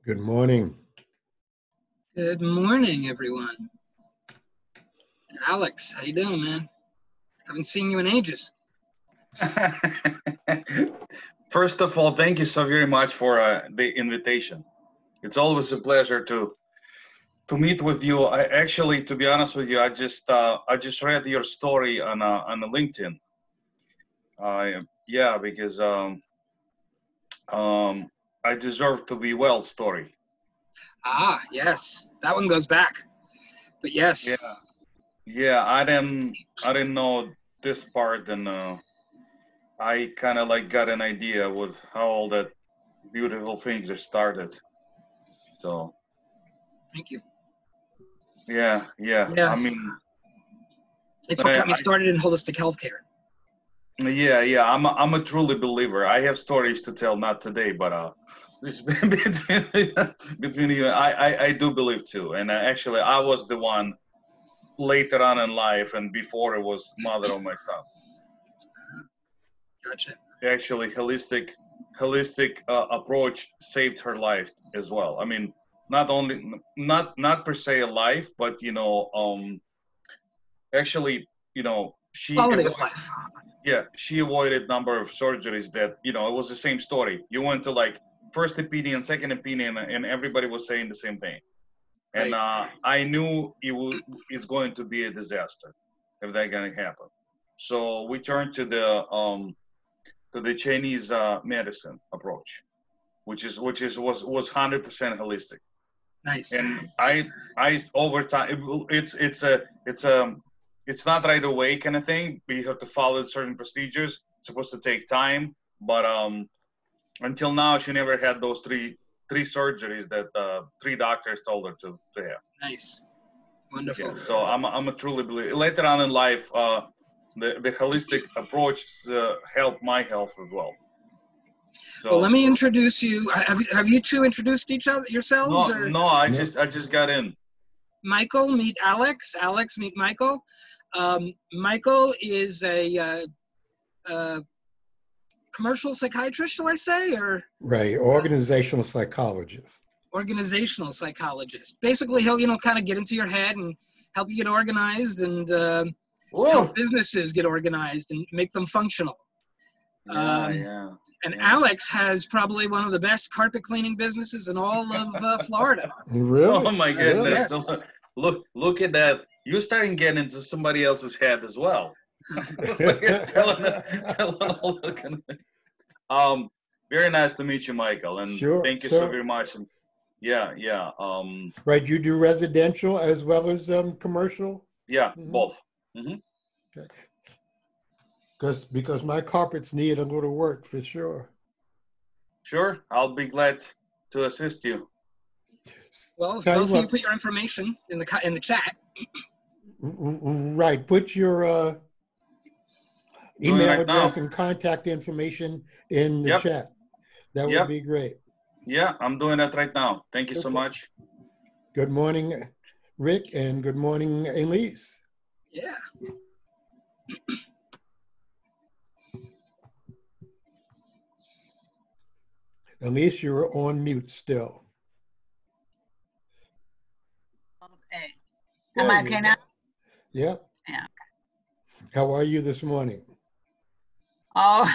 Good morning. Good morning, everyone. Alex, how you doing, man? Haven't seen you in ages. First of all, thank you so very much for the invitation. It's always a pleasure to meet with you. I actually, to be honest with you, I just read your story on LinkedIn. Yeah, because um, I deserve to be well story. Ah, yes, that one goes back. But yes, Yeah, yeah. I didn't know this part, and I kind of like got an idea with how all that beautiful things are started. So thank you. yeah, yeah. Yeah, I mean, it's but what got me started in holistic healthcare. yeah. I'm a truly believer. I have stories to tell, not today, but just between you, I do believe too. And actually, I was the one later on in life, and before it was mother of my son. Gotcha. Actually, holistic approach saved her life as well. I mean, not per se a life, but actually, she Quality of avoided, life. yeah, she avoided number of surgeries that, it was the same story. You went to like first opinion, second opinion, and everybody was saying the same thing. And Right. I knew it's going to be a disaster if that going to happen. So we turned to the Chinese medicine approach, which is was 100% holistic. Nice. And I over time it's not right away kind of thing. But you have to follow certain procedures. It's supposed to take time, but until now she never had those three surgeries that three doctors told her to have. Nice. Yeah, Wonderful. so I'm a truly believer. Later on in life, the holistic approach helped my health as well. Well, let So me introduce you. Have you two introduced each other yourselves, no, or no, I No. just I just got in. Michael meet Alex? Alex meet Michael. Michael is a commercial psychiatrist, shall I say, or Right, organizational psychologist. organizational psychologist. Basically, he'll kind of get into your head and help you get organized and help Whoa. businesses get organized and make them functional. Yeah, Um, yeah, and yeah. Alex has probably one of the best carpet cleaning businesses in all of Florida. Oh Really? my Really? goodness! Yes. Look at that. You're starting getting into somebody else's head as well. Look at telling all the um. Very nice to meet you, Michael, and Sure, thank you so sure. very much. And yeah, yeah, Right, you do residential as well as commercial? yeah, Mhm. both. Hmm. Okay. Because my carpets need a little work for sure. Sure, I'll be glad to assist you. Well, if Tell you both of you what, put your information in the chat. right, put your Doing it email right now. address and contact information in the Yep, chat. That would yep, be great. yeah. I'm doing that right now. Thank you so Super. much. Good morning, Rick, and good morning, Elise. Yeah. Elise, you're on mute still. Okay. Am There I you okay now? go. Yep. Yeah. How are you this morning? Oh,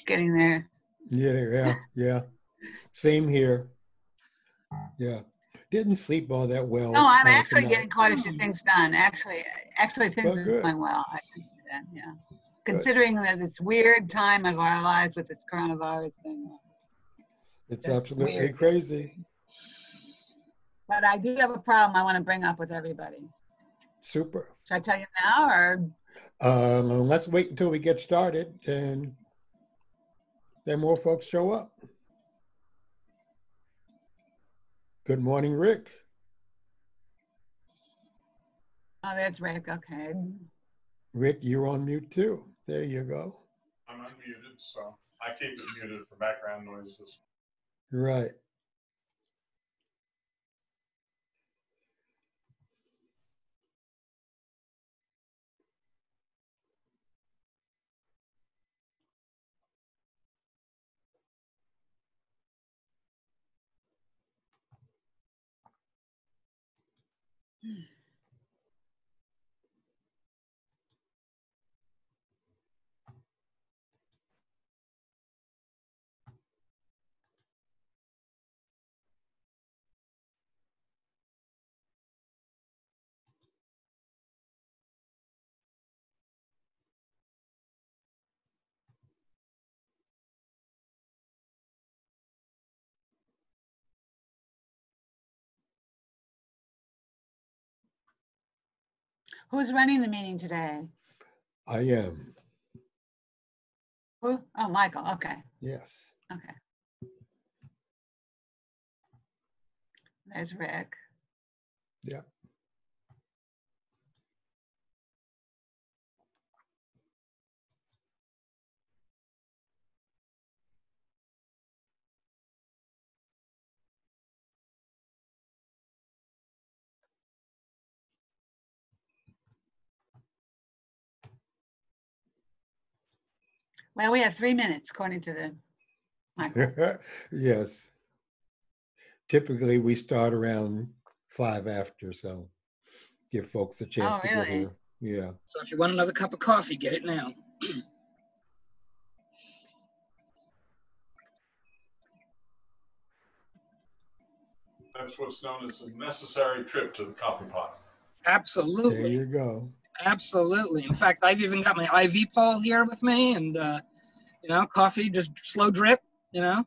getting there. Yeah. Same here. Yeah. Didn't sleep all that well No, I'm last actually night. getting quite a few things done. Actually, things Well, are good, going well. I can see that. Yeah. good. Considering that it's weird time of our lives with this coronavirus thing, It's just absolutely weird. crazy. But I do have a problem I want to bring up with everybody. Super. Should I tell you now or? Let's wait until we get started and then more folks show up. Good morning, Rick. Oh, that's Rick. Okay. Rick, you're on mute too. There you go. I'm unmuted, so I keep it muted for background noises. Right. Who's running the meeting today? I am, Who? Oh, Michael. Okay. yes. Okay. There's Rick. Yep. Well, we have 3 minutes according to the Michael. Yes. Typically, we start around 5 after, so give folks a chance Oh, to get really? here. Yeah. So if you want another cup of coffee, get it now. That's what's known as a necessary trip to the coffee pot. There Absolutely. you go. Absolutely. In fact, I've even got my IV pole here with me, and you know, coffee, just slow drip, you know.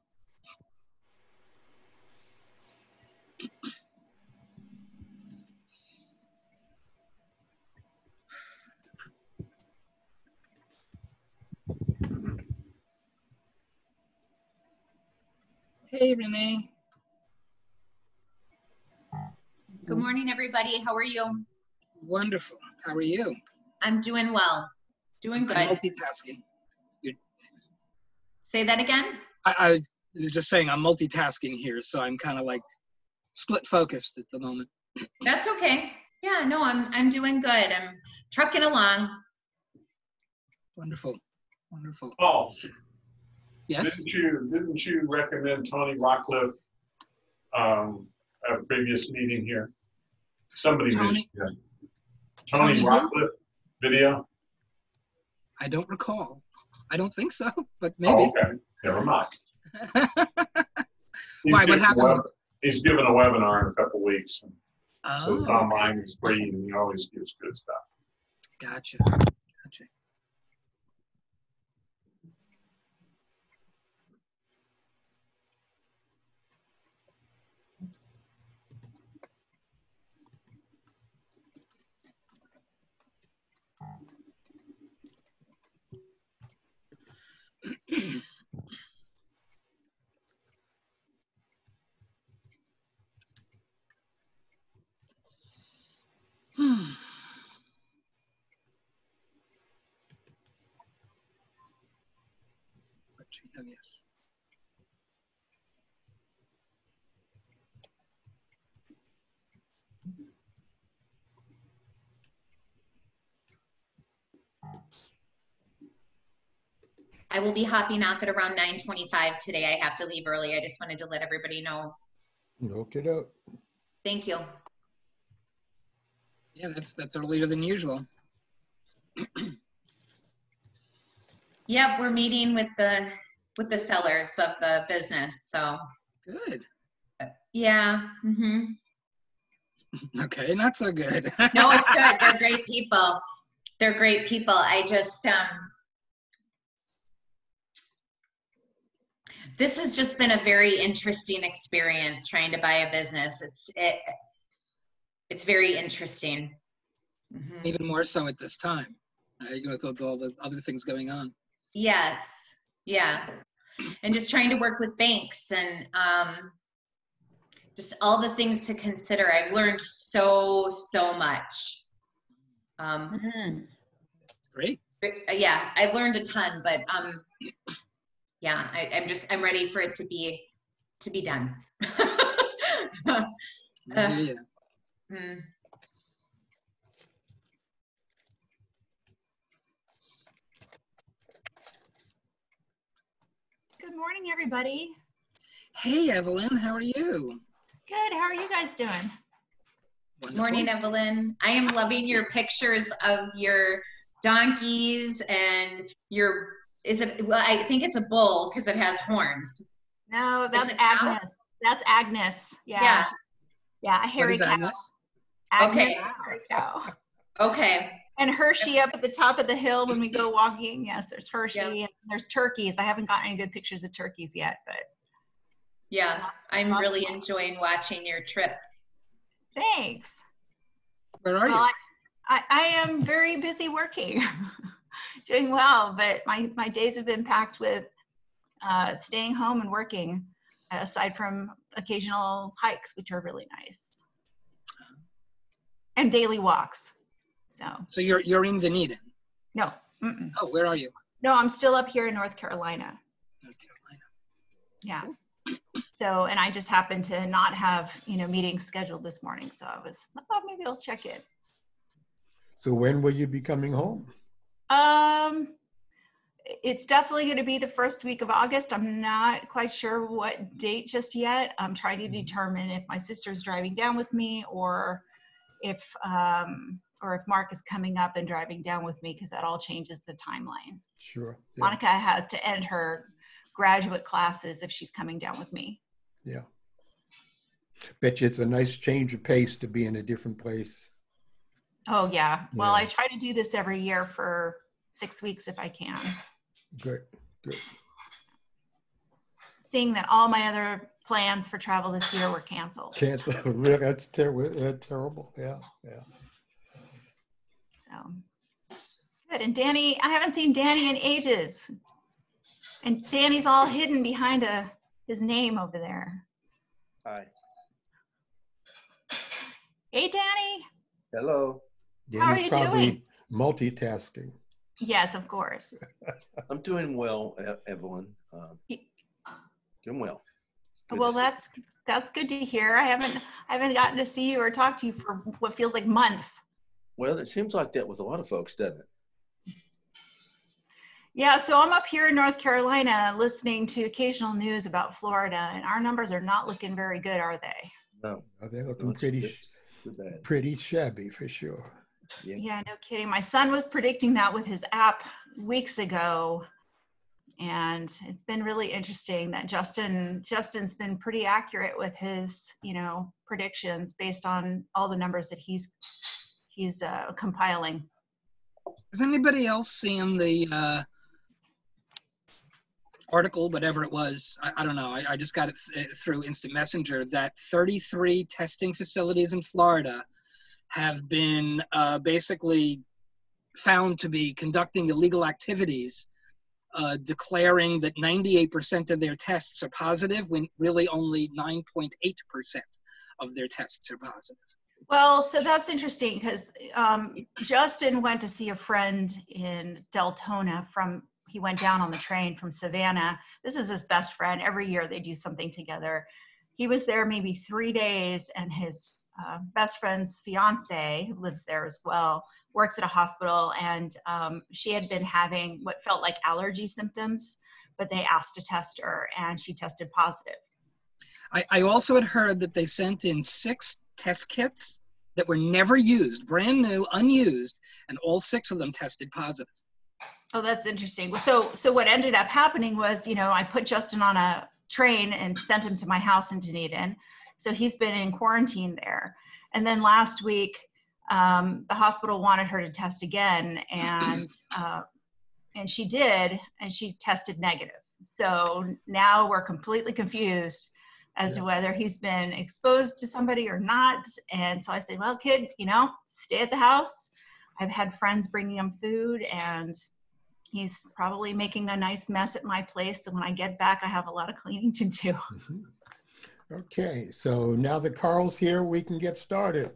Hey, Renee. Good morning, everybody. How are you? Wonderful. How are you? I'm doing well. Doing I'm good. multitasking. Say that again? I was just saying I'm multitasking here, so I'm kind of like split focused at the moment. That's okay. Yeah, no, I'm doing good. I'm trucking along. Wonderful. Wonderful. Oh, Yes. didn't you recommend Tony Rockcliffe at a previous meeting here? Somebody Tony- mentioned him. Tony Tony who? Rockcliffe video? I don't recall. I don't think so, but Oh, maybe. okay, never mind. Why, what happened? He's giving a webinar in a couple weeks. So it's Oh, online, it's free, and he always gives good stuff. gotcha. Gotcha. Oh, yes. I will be hopping off at around 9:25 today. I have to leave early. I just wanted to let everybody know. Okay, doke. Thank you. Yeah, that's earlier than usual. Yep, we're meeting with the sellers of the business. So Good. yeah. Okay, not so good. No, it's good. They're great people. They're great people. I just this has just been a very interesting experience trying to buy a business. It's very interesting. Even more so at this time, you know, with all the other things going on. Yes. Yeah. And just trying to work with banks and just all the things to consider. I've learned so much. Great. Yeah, I've learned a ton, but yeah, I'm ready for it to be done. Yeah. Good morning, everybody. Hey, Evelyn, how are you? Good. How are you guys doing? Wonderful. Morning, Evelyn. I am loving your pictures of your donkeys and your, well, I think it's a bull because it has horns. No, that's It's a cow? Agnes. That's Agnes. Yeah. Yeah. Yeah, a What hairy is cow. Agnes? Agnes, Okay. a hairy cow. Okay. And Hershey up at the top of the hill when we go walking. Yes, there's Hershey Yeah. and there's turkeys. I haven't gotten any good pictures of turkeys yet, but Yeah, I'm really enjoying watching your trip. thanks. Where are you? Well, I am very busy working, doing well, but my days have been packed with staying home and working, aside from occasional hikes, which are really nice, and daily walks. So you're in Dunedin. No, mm-mm. Oh, where are you? No, I'm still up here in North Carolina. North Carolina. Yeah. So, and I just happened to not have, meetings scheduled this morning. So I thought maybe I'll check it. So when will you be coming home? It's definitely going to be the first week of August. I'm not quite sure what date just yet. I'm trying to determine if my sister's driving down with me or if Mark is coming up and driving down with me, because that all changes the timeline. Sure. Yeah. Monica has to end her graduate classes if she's coming down with me. Yeah. Bet you it's a nice change of pace to be in a different place. Oh yeah. Well, Yeah. I try to do this every year for 6 weeks if I can. Good, good. Seeing that all my other plans for travel this year were canceled. Cancel. That's terrible. Yeah, yeah. So good. And Danny, I haven't seen Danny in ages. And Danny's all hidden behind his name over there. Hi. Hey, Danny. Hello. How are Danny's you probably doing? multitasking. Yes, of course. I'm doing well, Evelyn. Doing well. Good Well, to see that's good to hear. I haven't gotten to see you or talk to you for what feels like months. you. Well, it seems like that with a lot of folks, doesn't it? Yeah, so I'm up here in North Carolina listening to occasional news about Florida, and our numbers are not looking very good, are they? No. They're looking Looks pretty, too bad. pretty shabby for sure. Yeah. Yeah, no kidding. My son was predicting that with his app weeks ago, and it's been really interesting that Justin's been pretty accurate with his, predictions based on all the numbers that he's compiling. Has anybody else seen the article, whatever it was? I don't know. I just got it through Instant Messenger that 33 testing facilities in Florida have been basically found to be conducting illegal activities, declaring that 98% of their tests are positive when really only 9.8% of their tests are positive. Well, so that's interesting because Justin went to see a friend in Deltona he went down on the train from Savannah. This is his best friend. Every year they do something together. He was there maybe 3 days, and his best friend's fiance, who lives there as well, works at a hospital, and she had been having what felt like allergy symptoms, but they asked to test her, and she tested positive. I also had heard that they sent in 6 test kits that were never used, brand new, unused, and all 6 of them tested positive. Oh, that's interesting. So what ended up happening was, I put Justin on a train and sent him to my house in Dunedin. So he's been in quarantine there. And then last week, the hospital wanted her to test again, and she did, and she tested negative. So now we're completely confused as to whether he's been exposed to somebody or not. And so I said, well, kid, stay at the house. I've had friends bringing him food, and he's probably making a nice mess at my place. So when I get back, I have a lot of cleaning to do. Okay, so now that Carl's here, we can get started.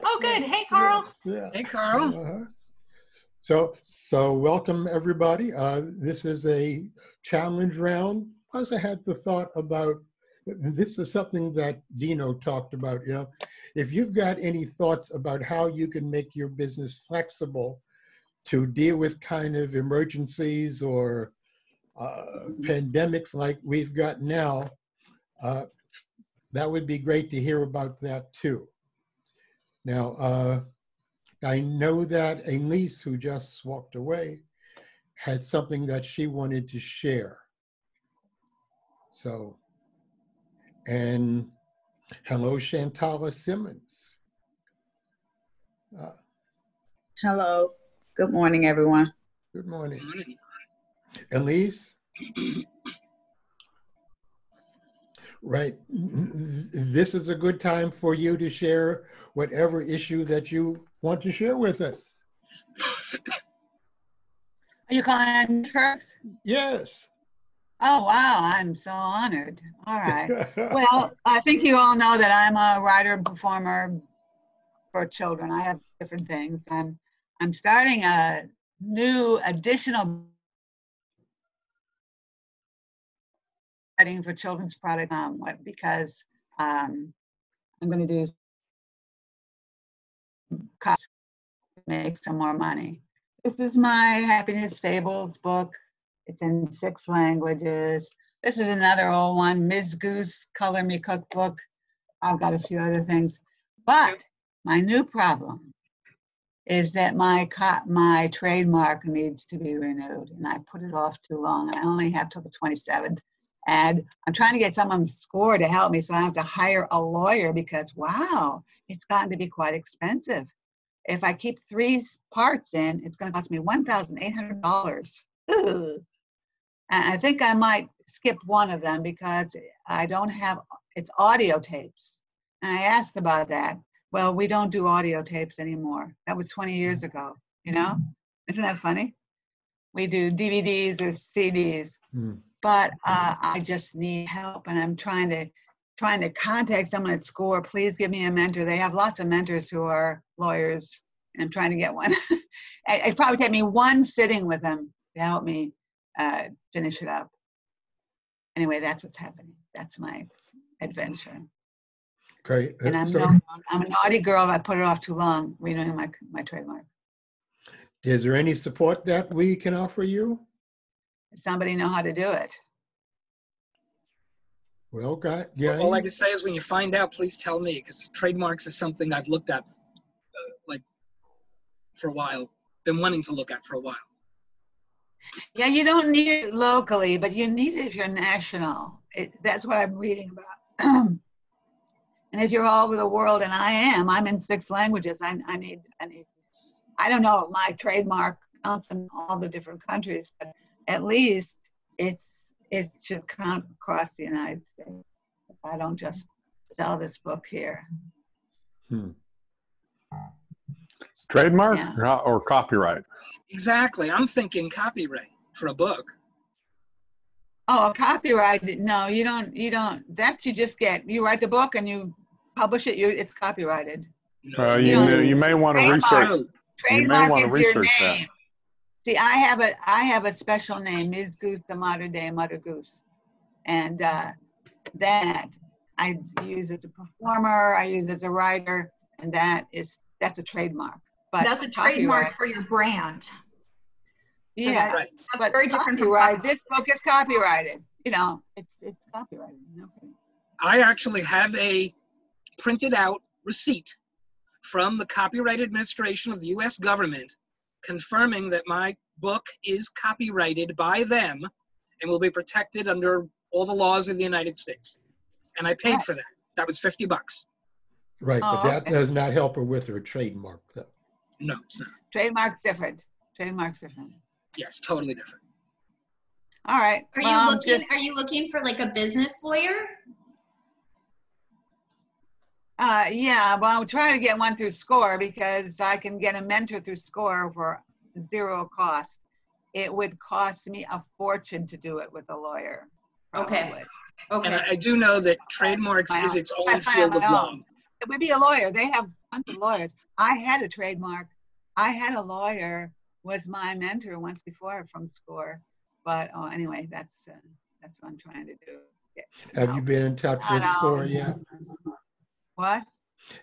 Oh, good. Hey, Carl. Yeah. Hey, Carl. So welcome everybody. This is a challenge round. Plus I had the thought about, this is something that Dino talked about, if you've got any thoughts about how you can make your business flexible to deal with kind of emergencies or pandemics like we've got now, that would be great to hear about that too. Now, I know that Elise, who just walked away, had something that she wanted to share. So, and hello, Shantala Simmons. Hello. Good morning, everyone. Good morning. Elise? Right. This is a good time for you to share whatever issue that you want to share with us. Are you calling first? Yes. Oh, wow. I'm so honored. All right. Well, I think you all know that I'm a writer and performer for children. I have different things. I'm starting a new additional writing for children's product because I'm going to do cost to make some more money. This is my Happiness Fables book. It's in 6 languages. This is another old one, Ms. Goose Color Me Cookbook. I've got a few other things. But my new problem is that my trademark needs to be renewed, and I put it off too long, and I only have till the 27th. And I'm trying to get someone SCORE to help me, so I have to hire a lawyer because, wow, it's gotten to be quite expensive. If I keep 3 parts in, it's going to cost me $1,800. And I think I might skip one of them because I don't have, it's audio tapes. And I asked about that. Well, we don't do audio tapes anymore. That was 20 years ago, you know? Isn't that funny? We do DVDs or CDs. But I just need help, and I'm trying to contact someone at SCORE. Please give me a mentor. They have lots of mentors who are lawyers, and I'm trying to get one. It'd probably take me 1 sitting with them to help me finish it up. Anyway, that's what's happening. That's my adventure. Okay. And I'm a naughty girl. I put it off too long, renewing my trademark. Is there any support that we can offer you? Does somebody know how to do it? Well, yeah. All I can say is when you find out, please tell me, because trademarks is something I've looked at like for a while, been wanting to look at for a while. Yeah, you don't need it locally, but you need it if you're national. That's what I'm reading about. And if you're all over the world, and I'm in 6 languages. I need. I don't know if my trademark counts in all the different countries, but at least it should count across the United States. If I don't just sell this book here. Trademark Yeah. or copyright? Exactly. I'm thinking copyright for a book. Oh, a copyright? No, you don't. That you just get. You write the book and you publish it. It's copyrighted. No. You may want to research. You may want to research that. See, I have a special name, Ms. Goose, the modern day Mother Goose, and that I use as a performer, I use as a writer, and that's a trademark. But that's a trademark for your brand. Yeah, right. But very different from copyright. This book is copyrighted. You know, it's copyrighted. Okay. I actually have a printed out receipt from the Copyright Administration of the U.S. government confirming that my book is copyrighted by them and will be protected under all the laws of the United States. And I paid for that. That was $50. Right, but that does not help her with her trademark, though. No, it's not. Trademark's different. Trademark's different. Yes, totally different. All right. Are you looking for like a business lawyer? Yeah, well, I'm trying to get one through SCORE because I can get a mentor through SCORE for 0 cost. It would cost me a fortune to do it with a lawyer. Okay. And I do know that trademarks is its own field of law. It would be a lawyer. They have tons of lawyers. I had a trademark. I had a lawyer, was my mentor once before from SCORE. But anyway, that's what I'm trying to do. Have you been in touch with SCORE yet? What?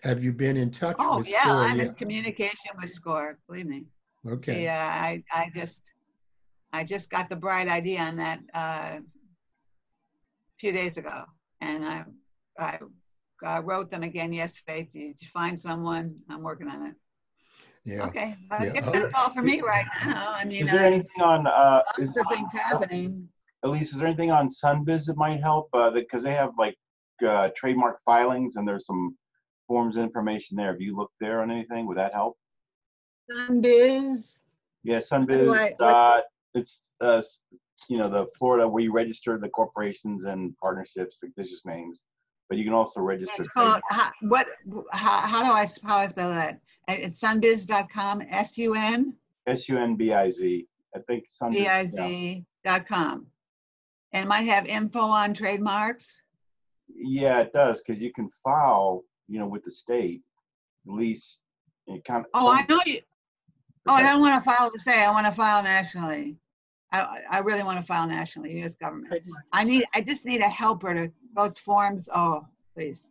Have you been in touch with yeah, SCORE I'm yet? in communication with SCORE, believe me. Okay. Yeah, I just got the bright idea on that a few days ago, and I wrote them again yesterday. Did you find someone? I'm working on it. Yeah. Okay, I Yeah. guess that's all for me right now. I mean, Is there anything on, lots of things happening. Elise, is there anything on Sunbiz that might help? Because they have like trademark filings and there's some forms and information there. Have you looked there on anything? Would that help? Sunbiz. Yeah, do Sunbiz. I- It's you know, the Florida where you register the corporations and partnerships, fictitious names, but you can also register. It's called, how do I spell that? It's sunbiz.com, S-U-N? SUNBIZ. I think Sunbiz. Yeah. B-I-Z.com. And it might have info on trademarks. Yeah, it does, because you can file, you know, with the state. At least it kind of. Oh, I know you. Oh, I don't want to file to say. I want to file nationally. I really want to file nationally, U.S. government. I just need a helper to those forms. Oh, please.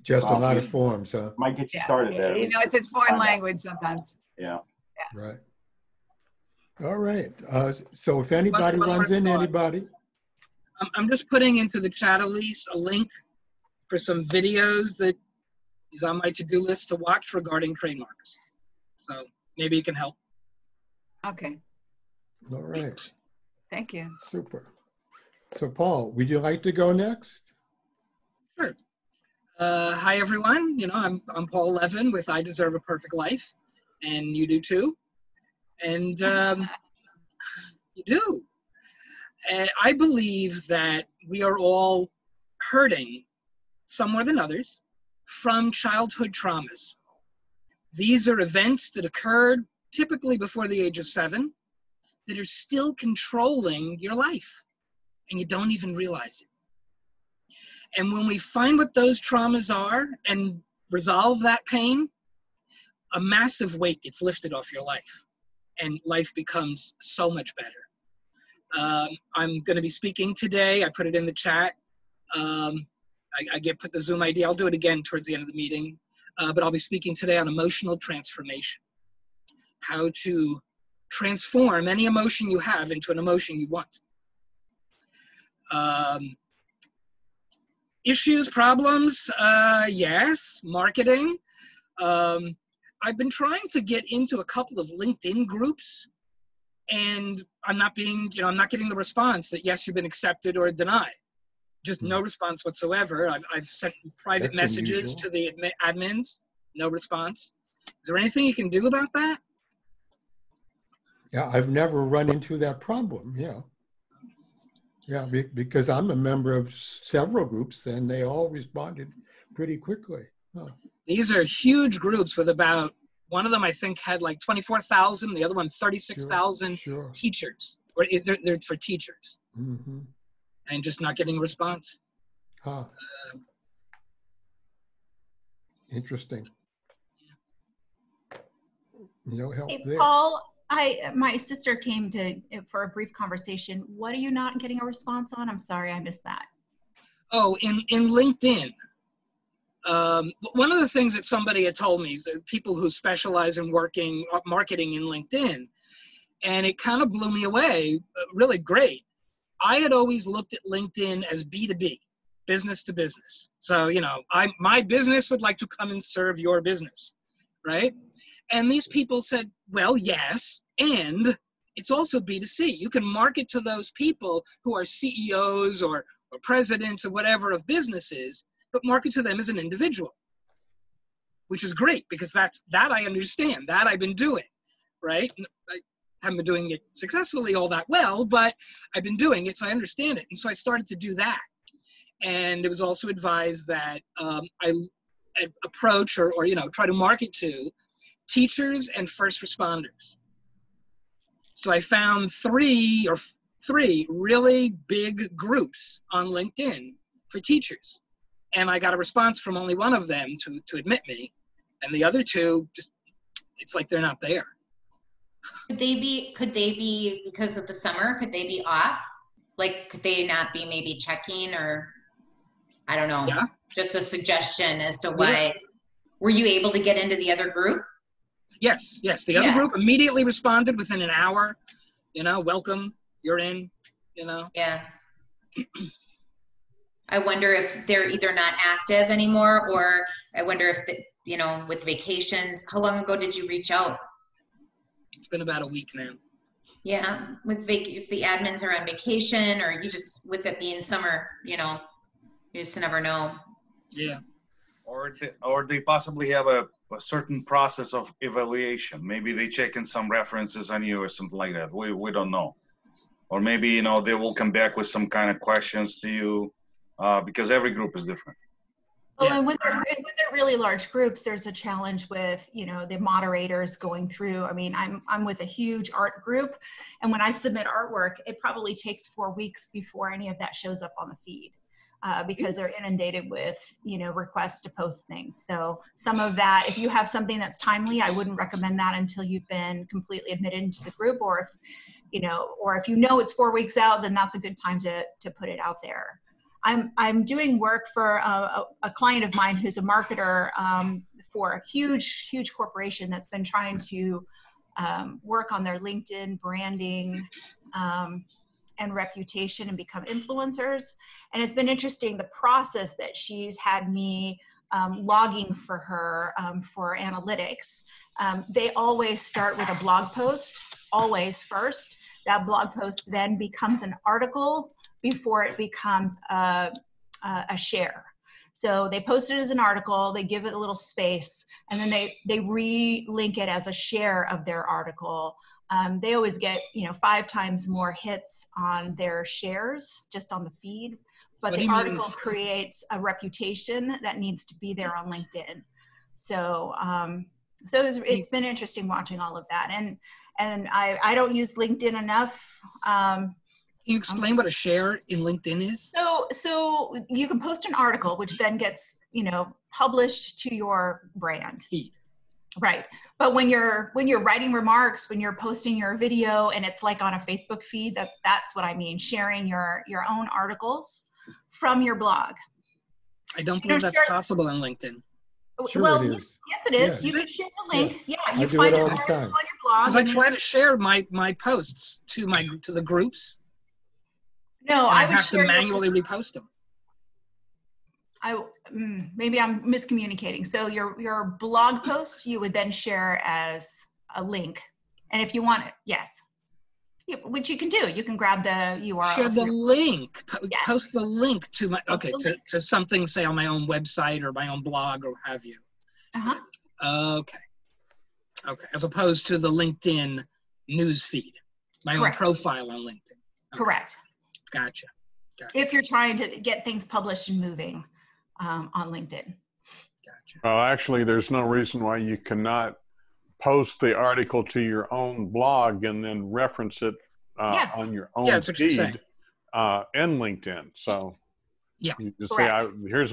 Just a lot of forms, huh? Might get you started there. You know, it's in foreign language sometimes. Yeah. Right. All right. So if anybody One more runs into thought. anybody, I'm just putting into the chat, Elise, a link for some videos that is on my to-do list to watch regarding trademarks. So maybe it can help. Okay. all right, Thank you. super. So Paul, would you like to go next? Sure. Hi, everyone. You know, I'm Paul Levin with I Deserve a Perfect Life, and you do too. And you do. And I believe that we are all hurting, some more than others, from childhood traumas. These are events that occurred typically before the age of 7 that are still controlling your life, and you don't even realize it. And when we find what those traumas are and resolve that pain, a massive weight gets lifted off your life, and life becomes so much better. I'm going to be speaking today. I put it in the chat. I put the Zoom ID. I'll do it again towards the end of the meeting. But I'll be speaking today on emotional transformation. How to transform any emotion you have into an emotion you want. Issues, problems, yes. Marketing. I've been trying to get into a couple of LinkedIn groups, and I'm not getting the response that yes, you've been accepted or denied. Just no response whatsoever. I've sent private messages to the admins, no response. Is there anything you can do about that? Yeah, I've never run into that problem. Yeah, because I'm a member of several groups and they all responded pretty quickly. Huh. These are huge groups with about, one of them I think had like 24,000, the other one 36,000 teachers. Or they're for teachers. Mm-hmm. And just not getting a response. Huh. Interesting. No help Hey, there. Paul, my sister came for a brief conversation. What are you not getting a response on? I'm sorry, I missed that. Oh, in LinkedIn. One of the things that somebody had told me is that people who specialize in marketing in LinkedIn, and it kind of blew me away, really great. I had always looked at LinkedIn as B2B, business to business. So, you know, my business would like to come and serve your business, right? And these people said, well, yes, and it's also B2C. You can market to those people who are CEOs or presidents or whatever of businesses, but market to them as an individual, which is great because that I understand, that I've been doing, right? I haven't been doing it successfully all that well, but I've been doing it, so I understand it. And so I started to do that. And it was also advised that I approach or try to market to teachers and first responders. So I found three really big groups on LinkedIn for teachers. And I got a response from only one of them to admit me. And the other two, just, it's like they're not there. Could they be because of the summer, could they be off? Like, could they not be maybe checking, or I don't know, just a suggestion as to why. Yeah. Were you able to get into the other group? Yes. The other group immediately responded within an hour, welcome, you're in, Yeah. I wonder if they're either not active anymore, or I wonder if, you know, with vacations, how long ago did you reach out? It's been about a week now. Yeah, with if the admins are on vacation, or you just, with it being summer, you know, you just never know. Yeah. Or they possibly have a certain process of evaluation. Maybe they check in some references on you or something like that. We don't know. Or maybe, you know, they will come back with some kind of questions to you, because every group is different. Well, and when they're really large groups, there's a challenge with, you know, the moderators going through. I mean, I'm with a huge art group, and when I submit artwork, it probably takes 4 weeks before any of that shows up on the feed, because they're inundated with, you know, requests to post things. So some of that, if you have something that's timely, I wouldn't recommend that until you've been completely admitted into the group, or if, you know, it's 4 weeks out, then that's a good time to put it out there. I'm doing work for a client of mine who's a marketer for a huge corporation that's been trying to work on their LinkedIn branding and reputation and become influencers. And it's been interesting, the process that she's had me logging for her for analytics. They always start with a blog post, always first. That blog post then becomes an article before it becomes a share. So they post it as an article, they give it a little space, and then they re-link it as a share of their article. They always get, you know, 5 times more hits on their shares just on the feed, but the article creates a reputation that needs to be there on LinkedIn. So it's been interesting watching all of that, and I don't use LinkedIn enough. Can you explain what a share in LinkedIn is? So you can post an article, which then gets, you know, published to your brand feed. Right. But when you're writing remarks, when you're posting your video, and it's like on a Facebook feed, that's what I mean, sharing your own articles from your blog. I don't believe that's possible on LinkedIn. Sure it is. Yes, it is. Yes. You can share a link. Yes. Yeah, you I do find it your all the article time. on your blog. Because I try to share my posts to the groups. No, I would have to share manually repost them. Maybe I'm miscommunicating. So your blog post you would then share as a link, and if you want it, yes, which you can do. You can grab the URL. Share the link. Yes. Post the link to my Link. to something, say on my own website or my own blog or what have you. Okay. As opposed to the LinkedIn news feed, my own profile on LinkedIn. Okay. Correct. Gotcha. If you're trying to get things published and moving on LinkedIn. Gotcha. Well, actually, there's no reason why you cannot post the article to your own blog and then reference it on your own feed in LinkedIn. So you just say, here's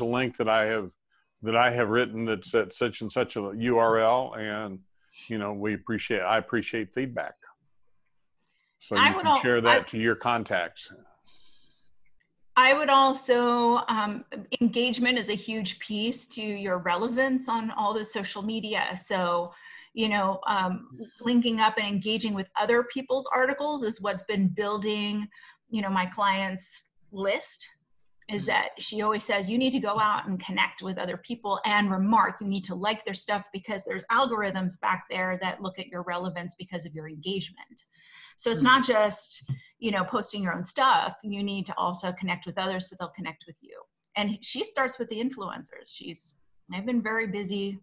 a link that I have written that's at such and such a URL, and you know I appreciate feedback. So you can share that to your contacts. I would also, engagement is a huge piece to your relevance on all the social media. So, you know, linking up and engaging with other people's articles is what's been building, you know, my client's list, is that she always says, you need to go out and connect with other people and remark. You need to like their stuff because there's algorithms back there that look at your relevance because of your engagement. So it's not just, you know, posting your own stuff. You need to also connect with others so they'll connect with you. And she starts with the influencers. I've been very busy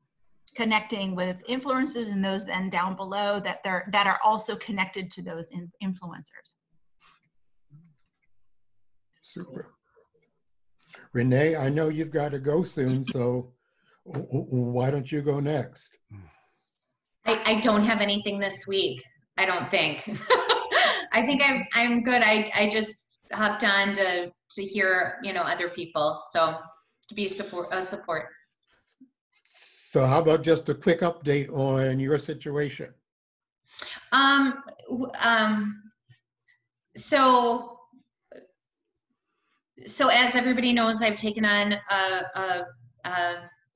connecting with influencers and those then down below that are also connected to those influencers. Super. Renee, I know you've got to go soon, so why don't you go next? I don't have anything this week. I don't think. I think I'm good. I just hopped on to hear, you know, other people. So to be a support. So how about just a quick update on your situation? So as everybody knows, I've taken on a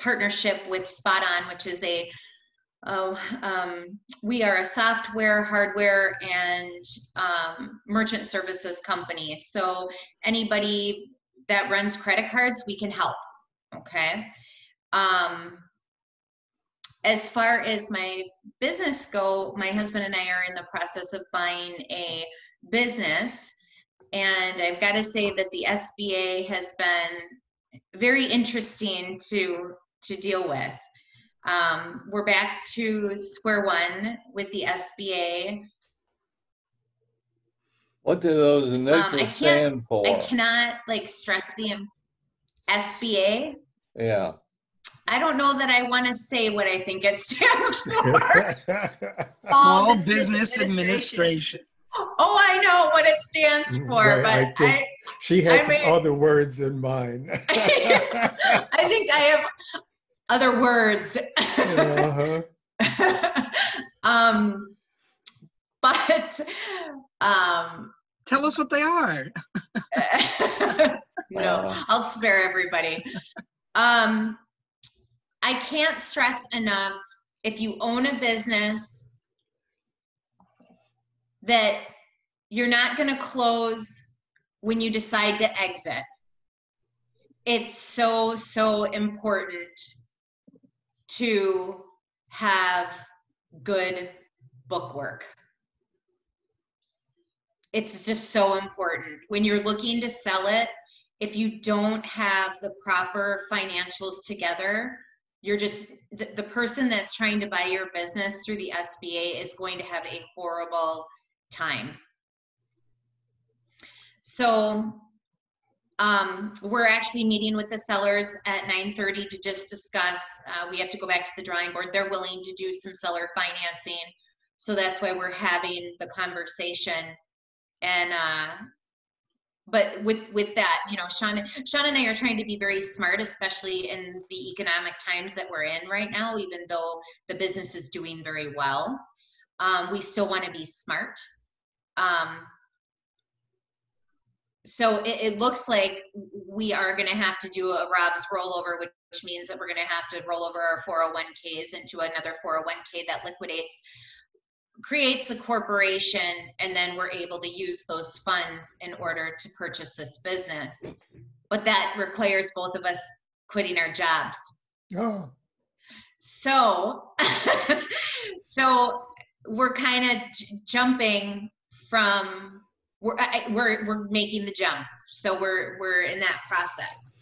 partnership with Spot On, which is we are a software, hardware, and merchant services company. So anybody that runs credit cards, we can help. Okay. As far as my business go, my husband and I are in the process of buying a business, and I've got to say that the SBA has been very interesting to deal with. We're back to square one with the SBA. What do those initials stand for? I cannot like stress the SBA. Yeah. I don't know that I want to say what I think it stands for. Small Business Administration. Oh, I know what it stands for, right, but she had some other words in mind. I think I have other words. But tell us what they are. No, I'll spare everybody. I can't stress enough, if you own a business, that you're not going to close when you decide to exit. It's so, so important to have good bookwork. It's just so important. When you're looking to sell it, if you don't have the proper financials together, you're just, the person that's trying to buy your business through the SBA is going to have a horrible time. So we're actually meeting with the sellers at 9:30 to just discuss. We have to go back to the drawing board. They're willing to do some seller financing. So that's why we're having the conversation. And but with that, you know, Sean and I are trying to be very smart, especially in the economic times that we're in right now. Even though the business is doing very well, we still want to be smart. So it looks like we are going to have to do a Rob's rollover, which means that we're going to have to roll over our 401ks into another 401k that liquidates, creates a corporation, and then we're able to use those funds in order to purchase this business. But that requires both of us quitting our jobs. Oh. So, so we're kind of jumping from, we're making the jump. So we're in that process.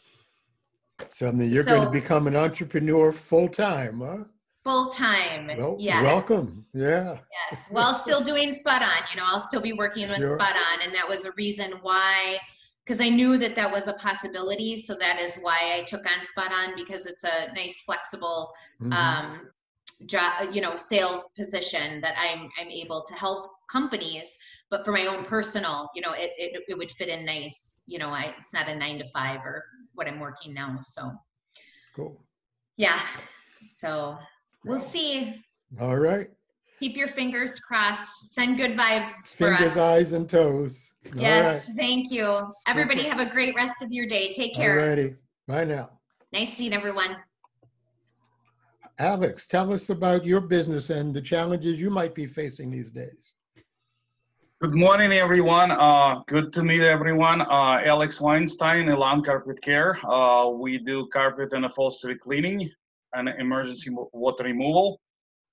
So you're going to become an entrepreneur full-time, huh? Full-time, well, yes. Welcome, yeah. Yes, while still doing Spot On, you know, I'll still be working with Spot On, and that was a reason why, because I knew that that was a possibility, so that is why I took on Spot On, because it's a nice, flexible job, you know, sales position that I'm able to help companies, but for my own personal, you know, it would fit in nice, you know, it's not a 9 to 5 or what I'm working now, so. Cool. Yeah, so. We'll see. All right. Keep your fingers crossed. Send good vibes for us. Fingers, eyes, and toes. Yes, thank you. Everybody have a great rest of your day. Take care. All righty. Bye now. Nice seeing everyone. Alex, tell us about your business and the challenges you might be facing these days. Good morning, everyone. Good to meet everyone. Alex Weinstein, Elan Carpet Care. We do carpet and upholstery cleaning and emergency water removal.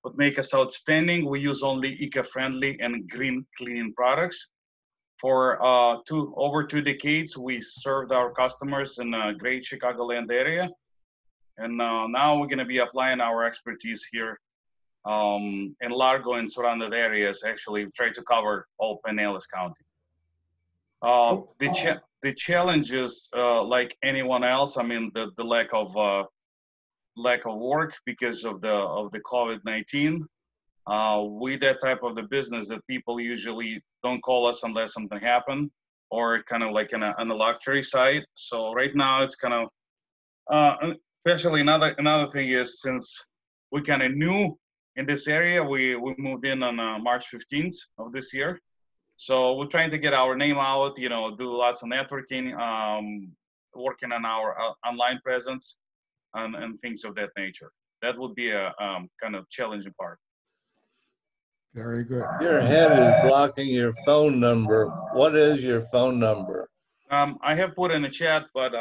What make us outstanding, we use only eco-friendly and green cleaning products. For over 2 decades, we served our customers in the great Chicagoland area. And now we're gonna be applying our expertise here in Largo and surrounded areas. Actually, we try to cover all Pinellas County. The challenges, like anyone else, I mean, the lack of work because of the COVID-19. We that type of the business that people usually don't call us unless something happened, or kind of like on the luxury side. So right now it's kind of, especially another thing is, since we kind of new in this area, we moved in on March 15th of this year. So we're trying to get our name out, you know, do lots of networking, working on our online presence, and things of that nature. That would be a kind of challenging part. Very good. Your head is blocking your phone number. What is your phone number? I have put in a chat, but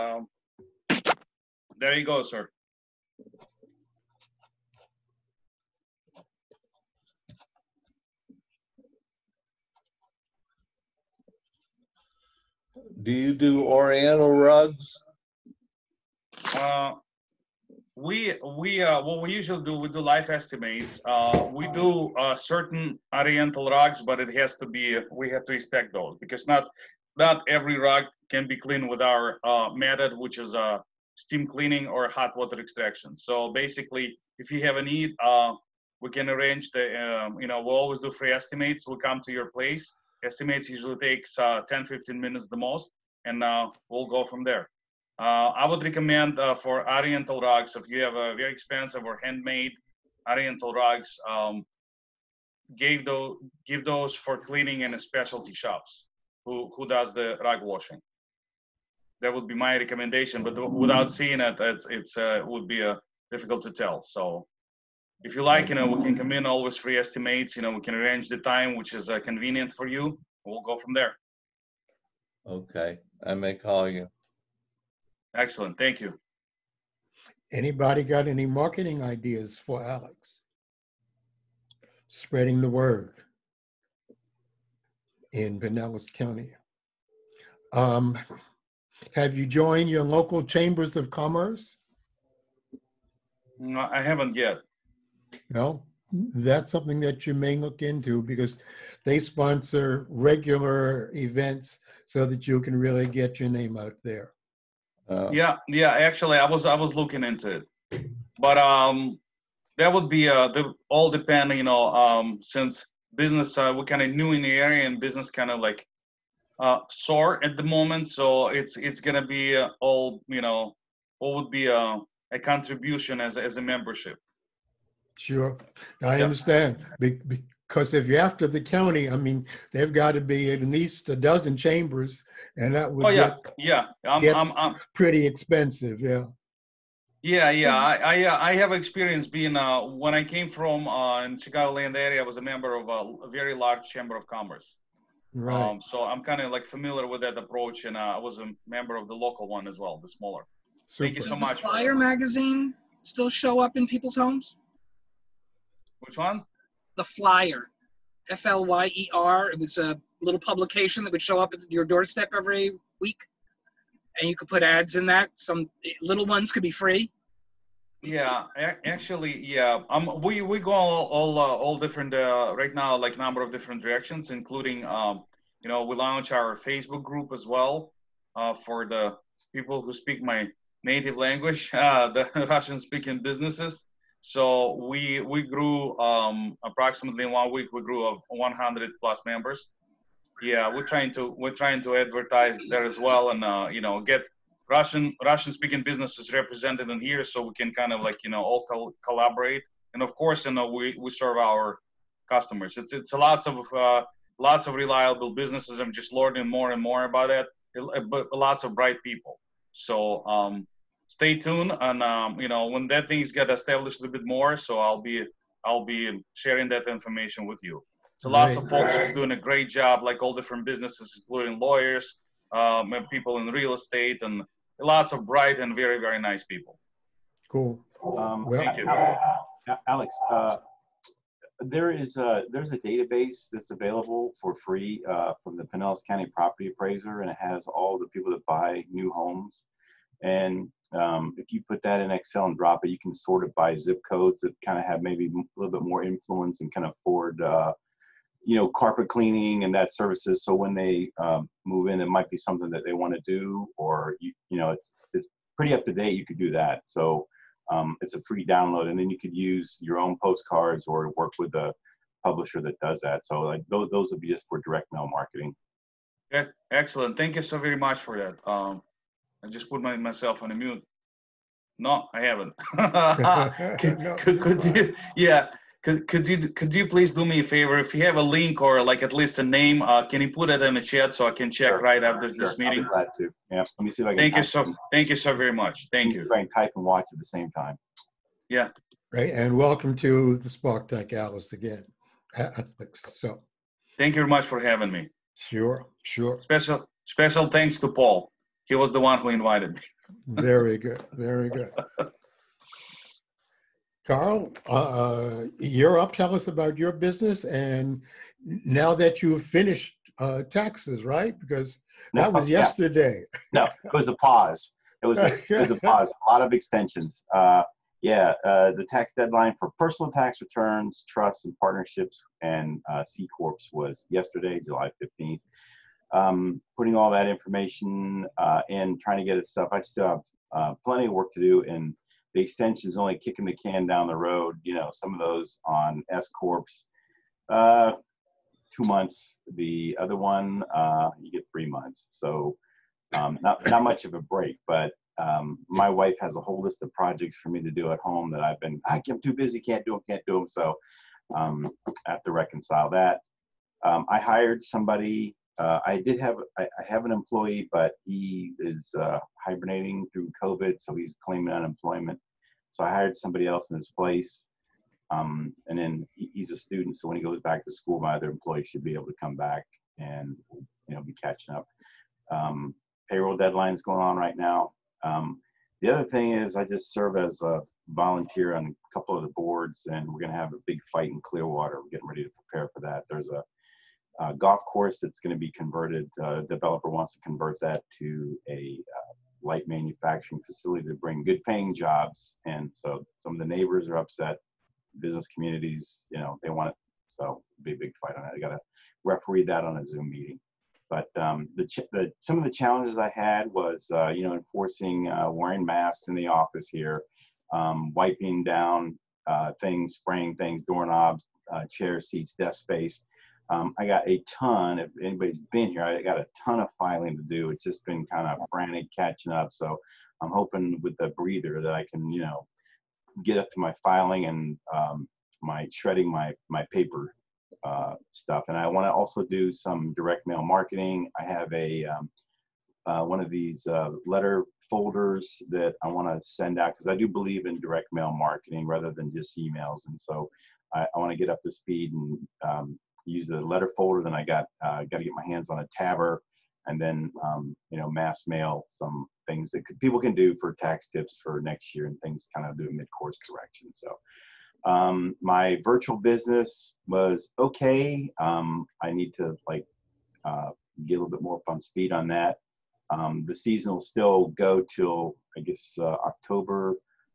there you go, sir. Do you do Oriental rugs? What we usually do, we do life estimates. We do certain Oriental rugs, but it has to be, we have to inspect those because not every rug can be cleaned with our method, which is steam cleaning or hot water extraction. So basically, if you have a need, we can arrange the, we always do free estimates. We come to your place. Estimates usually takes 10-15 minutes the most, and we'll go from there. I would recommend for Oriental rugs, if you have a very expensive or handmade Oriental rugs, give those for cleaning in a specialty shops who does the rug washing. That would be my recommendation, but without seeing it, it would be difficult to tell. So if you like, we can come in, always free estimates, we can arrange the time, which is convenient for you. We'll go from there. Okay, I may call you. Excellent, thank you. Anybody got any marketing ideas for Alex? Spreading the word in Pinellas County. Have you joined your local chambers of commerce? No, I haven't yet. No, that's something that you may look into because they sponsor regular events so that you can really get your name out there. Yeah. Actually, I was looking into it, but that would be all depending. Since business we're kind of new in the area and business kind of like sore at the moment, so it's gonna be all what would be a contribution as a membership. Sure, I understand because if you're after the county, I mean, they've got to be at least a dozen chambers, and that would I'm pretty expensive. I have experience being when I came from in Chicagoland area, I was a member of a very large chamber of commerce. Right. So I'm kind of like familiar with that approach, and I was a member of the local one as well, the smaller. Super. Thank you so much. Does the Flyer magazine still show up in people's homes? Which one? The Flyer, Flyer. It was a little publication that would show up at your doorstep every week, and you could put ads in that. Some little ones could be free. Yeah, actually, yeah. We go all different right now, like number of different directions, including we launch our Facebook group as well for the people who speak my native language, the Russian-speaking businesses. So we grew approximately in 1 week. We grew of 100 plus members. Yeah, we're trying to advertise there as well, and get Russian-speaking businesses represented in here, so we can kind of like all collaborate. And of course, we serve our customers. It's lots of reliable businesses. I'm just learning more and more about that. But lots of bright people. So stay tuned, and when that things get established a little bit more, so I'll be sharing that information with you. So lots of folks who's doing a great job, like all different businesses, including lawyers, people in real estate, and lots of bright and very, very nice people. Cool. Thank you. Alex, there's a database that's available for free from the Pinellas County Property Appraiser, and it has all the people that buy new homes. And if you put that in Excel and drop it, you can sort it by zip codes that kind of have maybe a little bit more influence and can afford carpet cleaning and that services. So when they move in, it might be something that they want to do, or it's pretty up to date. You could do that. So it's a free download, and then you could use your own postcards or work with a publisher that does that. So like those would be just for direct mail marketing. Yeah, excellent. Thank you so very much for that. I just put myself on a mute. No, I haven't. Could you please do me a favor? If you have a link or like at least a name, can you put it in the chat so I can check right after this meeting? I'll be glad to. Yeah. Let me see if I can. Thank you so very much. Thank you. Try and type and watch at the same time. Yeah. Right, and welcome to the Spark Tech, Alice, again. So. Thank you very much for having me. Sure. Special thanks to Paul. He was the one who invited me. Very good. Very good. Carl, you're up. Tell us about your business. And now that you've finished taxes, right? Because that was yesterday. No, it was a pause. It was a pause. A lot of extensions. The tax deadline for personal tax returns, trusts, and partnerships and C Corps was yesterday, July 15th. Putting all that information in, trying to get it stuff. I still have plenty of work to do, and the extension is only kicking the can down the road. You know, some of those on S Corps, 2 months. The other one, you get 3 months. So not much of a break, but my wife has a whole list of projects for me to do at home that I'm too busy, can't do them. So I have to reconcile that. I hired somebody. I have an employee, but he is hibernating through COVID, so he's claiming unemployment. So I hired somebody else in his place. And then he's a student, so when he goes back to school, my other employee should be able to come back and, you know, be catching up. Payroll deadline's going on right now. The other thing is I just serve as a volunteer on a couple of the boards, and we're going to have a big fight in Clearwater. We're getting ready to prepare for that. There's a golf course that's going to be converted. The developer wants to convert that to a light manufacturing facility to bring good paying jobs. And so some of the neighbors are upset. Business communities, you know, they want it. So it'll be a big fight on it. I got to referee that on a Zoom meeting. But some of the challenges I had was, you know, enforcing wearing masks in the office here, wiping down things, spraying things, doorknobs, chairs, seats, desk space. I got a ton, if anybody's been here, I got a ton of filing to do. It's just been kind of frantic catching up. So I'm hoping with the breather that I can, you know, get up to my filing and my shredding my paper stuff. And I want to also do some direct mail marketing. I have a one of these letter folders that I want to send out because I do believe in direct mail marketing rather than just emails. And so I want to get up to speed and use the letter folder. Then I got to get my hands on a tabber, and then you know, mass mail some things that people can do for tax tips for next year and things, kind of do a mid-course correction. So my virtual business was okay. I need to get a little bit more up on speed on that. The season will still go till I guess October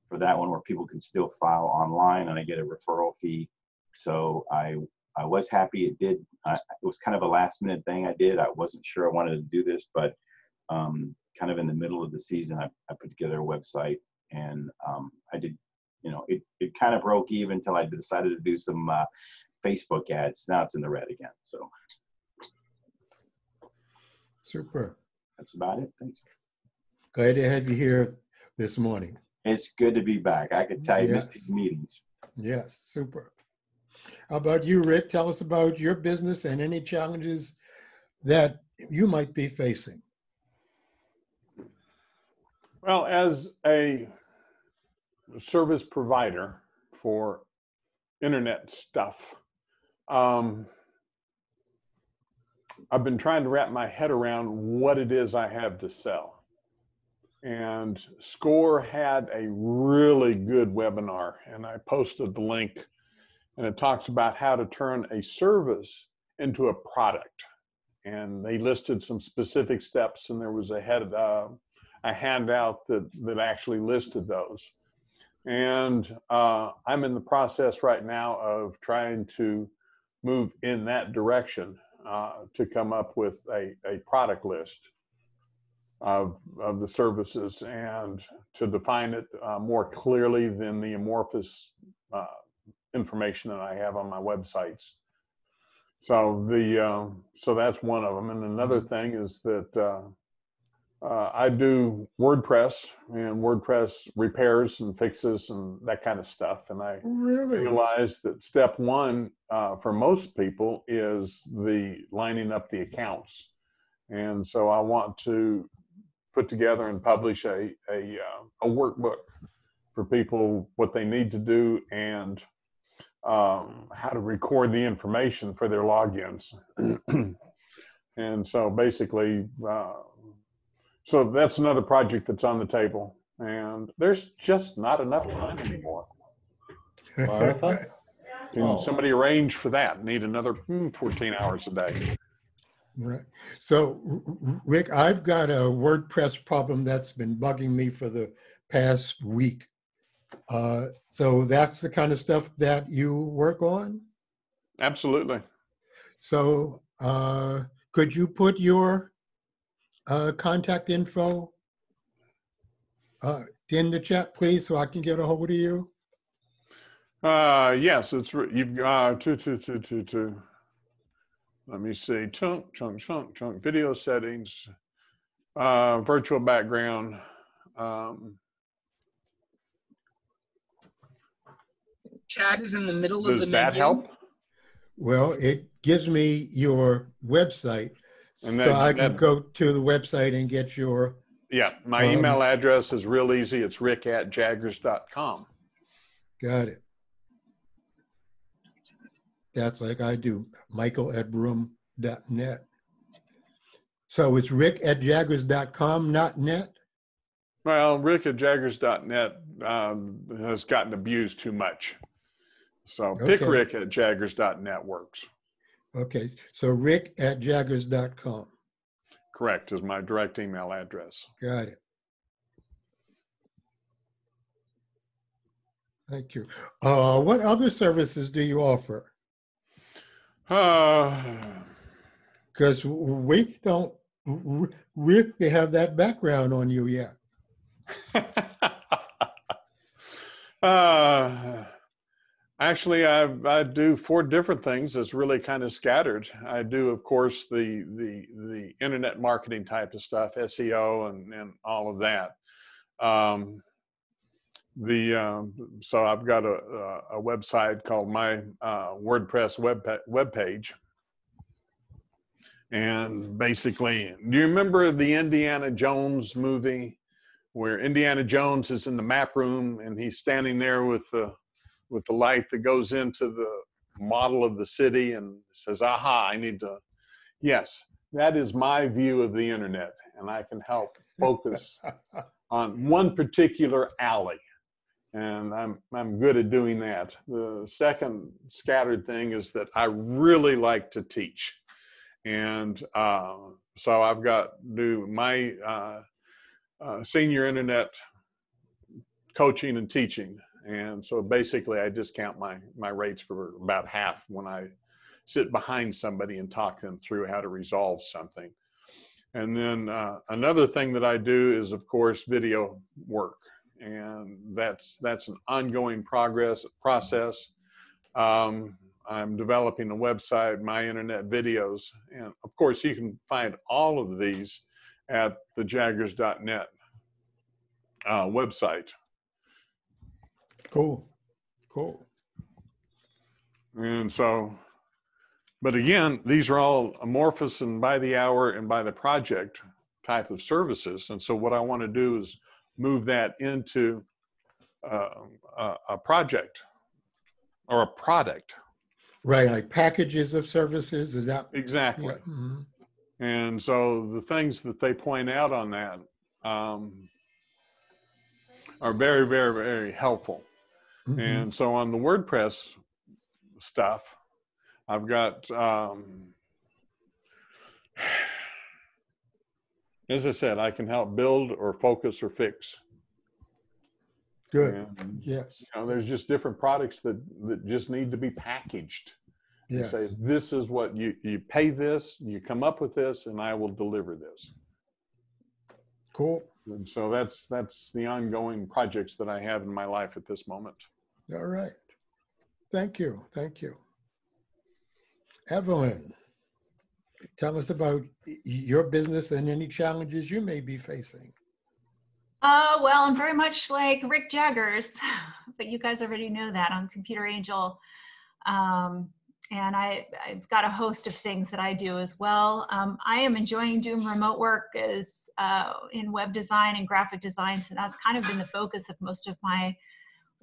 for that one, where people can still file online and I get a referral fee. So I was happy it did. It was kind of a last minute thing I did. I wasn't sure I wanted to do this, but kind of in the middle of the season, I put together a website, and I did, you know, it kind of broke even until I decided to do some Facebook ads. Now it's in the red again. So. Super. That's about it. Thanks. Glad to have you here this morning. It's good to be back. I could tell you missed these meetings. Yes, super. How about you, Rick? Tell us about your business and any challenges that you might be facing. Well, as a service provider for internet stuff, I've been trying to wrap my head around what it is I have to sell. And SCORE had a really good webinar, and I posted the link, and it talks about how to turn a service into a product. And they listed some specific steps, and there was a handout that actually listed those. And I'm in the process right now of trying to move in that direction to come up with a product list of the services and to define it more clearly than the amorphous information that I have on my websites. So so that's one of them. And another thing is that I do WordPress and WordPress repairs and fixes and that kind of stuff. And I realized that step one for most people is the lining up the accounts. And so I want to put together and publish a workbook for people, what they need to do and how to record the information for their logins. And so basically, so that's another project that's on the table. And there's just not enough time anymore. Martha? Can somebody arrange for that? Need another 14 hours a day. Right. So, Rick, I've got a WordPress problem that's been bugging me for the past week. So that's the kind of stuff that you work on? Absolutely. So could you put your contact info in the chat, please, so I can get a hold of you? Yes, it's you've got let me see, chunk, video settings, virtual background. Chat is in the middle of the menu. Does that help? Well, it gives me your website, and so I can go to the website and get your. Yeah, my email address is real easy. It's rick@jaggers.com. Got it. That's like I do, michael@broom.net. So it's rick@jaggers.com, not net? Well, rick@jaggers.net has gotten abused too much. So pick rick@jaggers.net works. Okay, so rick@jaggers.com. Correct, is my direct email address. Got it. Thank you. What other services do you offer? Because we don't really have that background on you yet. Actually, I do 4 different things. It's really kind of scattered. I do, of course, the internet marketing type of stuff, SEO and all of that. So I've got a website called my WordPress web page. And basically, do you remember the Indiana Jones movie where Indiana Jones is in the map room and he's standing there with the light that goes into the model of the city and says, aha, I need to, yes, that is my view of the internet. And I can help focus on one particular alley. And I'm good at doing that. The second scattered thing is that I really like to teach. And so I've got to do my senior internet coaching and teaching. And so basically I discount my rates for about half when I sit behind somebody and talk them through how to resolve something. And then another thing that I do is, of course, video work. And that's an ongoing process. I'm developing a website, My Internet Videos. And of course, you can find all of these at the jaggers.net website. Cool. And so, but again, these are all amorphous and by the hour and by the project type of services. And so what I want to do is move that into a project or a product. Right, like packages of services, is that? Exactly. Yeah. Mm-hmm. And so the things that they point out on that are very, very, very helpful. Mm-hmm. And so on the WordPress stuff, I've got, as I said, I can help build or focus or fix. Good. And, yes. You know, there's just different products that just need to be packaged. Yes. You say, this is what you pay this, you come up with this, and I will deliver this. Cool. And so that's the ongoing projects that I have in my life at this moment. All right. Thank you. Evelyn, tell us about your business and any challenges you may be facing. Well, I'm very much like Rick Jaggers, but you guys already know that. I'm Computer Angel. And I've got a host of things that I do as well. I am enjoying doing remote work in web design and graphic design. So that's kind of been the focus of most of my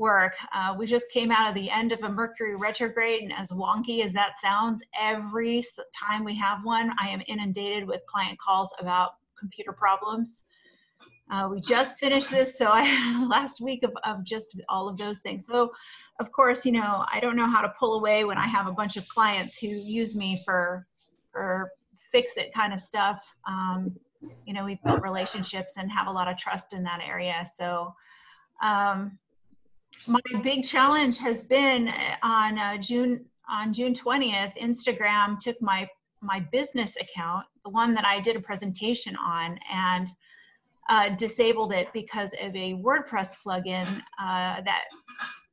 work. We just came out of the end of a Mercury retrograde, and as wonky as that sounds, every time we have one, I am inundated with client calls about computer problems. We just finished this, so last week of just all of those things. So, of course, you know, I don't know how to pull away when I have a bunch of clients who use me for fix-it kind of stuff. You know, we've built relationships and have a lot of trust in that area. So, my big challenge has been on June 20th, Instagram took my business account, the one that I did a presentation on, and disabled it because of a WordPress plugin that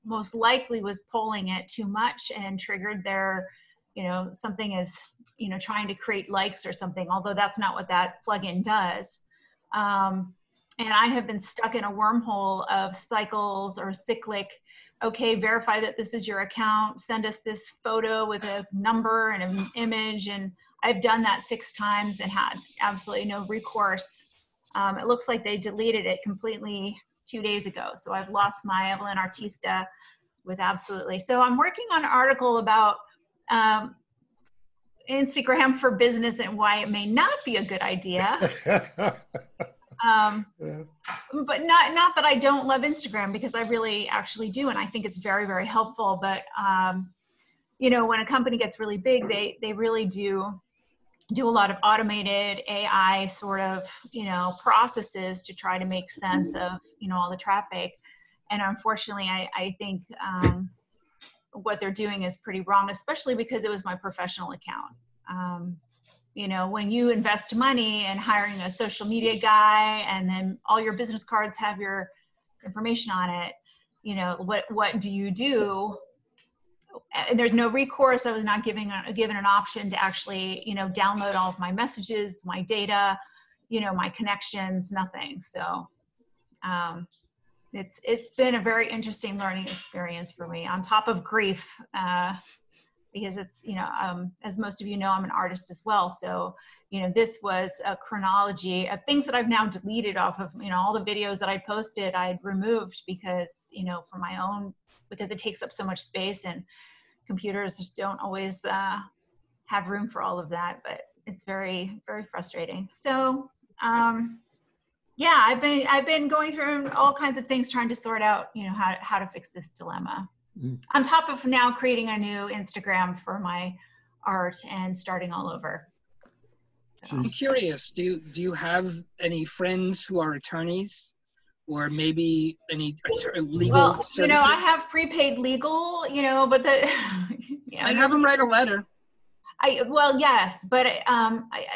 most likely was polling it too much and triggered their, you know, something as, you know, trying to create likes or something, although that's not what that plugin does. And I have been stuck in a wormhole of cycles or cyclic, okay, verify that this is your account, send us this photo with a number and an image. And I've done that 6 times and had absolutely no recourse. It looks like they deleted it completely 2 days ago. So I've lost my Evelyn Artista with absolutely. So I'm working on an article about Instagram for business and why it may not be a good idea. But not that I don't love Instagram, because I really actually do, and I think it's very, very helpful. But you know, when a company gets really big, they really do a lot of automated AI sort of, you know, processes to try to make sense of, you know, all the traffic. And unfortunately, I think what they're doing is pretty wrong, especially because it was my professional account. You know, when you invest money in hiring a social media guy and then all your business cards have your information on it, you know, what do you do? And there's no recourse. I was not given an option to actually, you know, download all of my messages, my data, you know, my connections, nothing. So it's been a very interesting learning experience for me, on top of grief. Because it's, you know, as most of you know, I'm an artist as well. So, you know, this was a chronology of things that I've now deleted off of, you know, all the videos that I posted, I'd removed because, you know, for my own, because it takes up so much space and computers don't always have room for all of that, but it's very, very frustrating. So, yeah, I've been going through all kinds of things trying to sort out, you know, how to fix this dilemma. On top of now creating a new Instagram for my art and starting all over. So. I'm curious, do you have any friends who are attorneys, or maybe any legal services? You know, I have prepaid legal, you know, but you know, I'd have them write a letter. Well, yes, but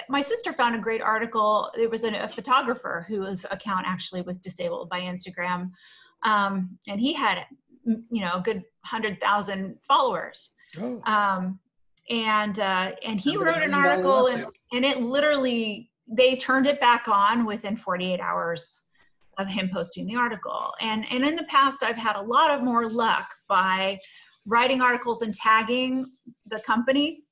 my sister found a great article. There was a photographer whose account actually was disabled by Instagram, and he had, you know, a good 100,000 followers. Oh. And he wrote an article, and it literally, they turned it back on within 48 hours of him posting the article. And in the past, I've had a lot of more luck by writing articles and tagging the company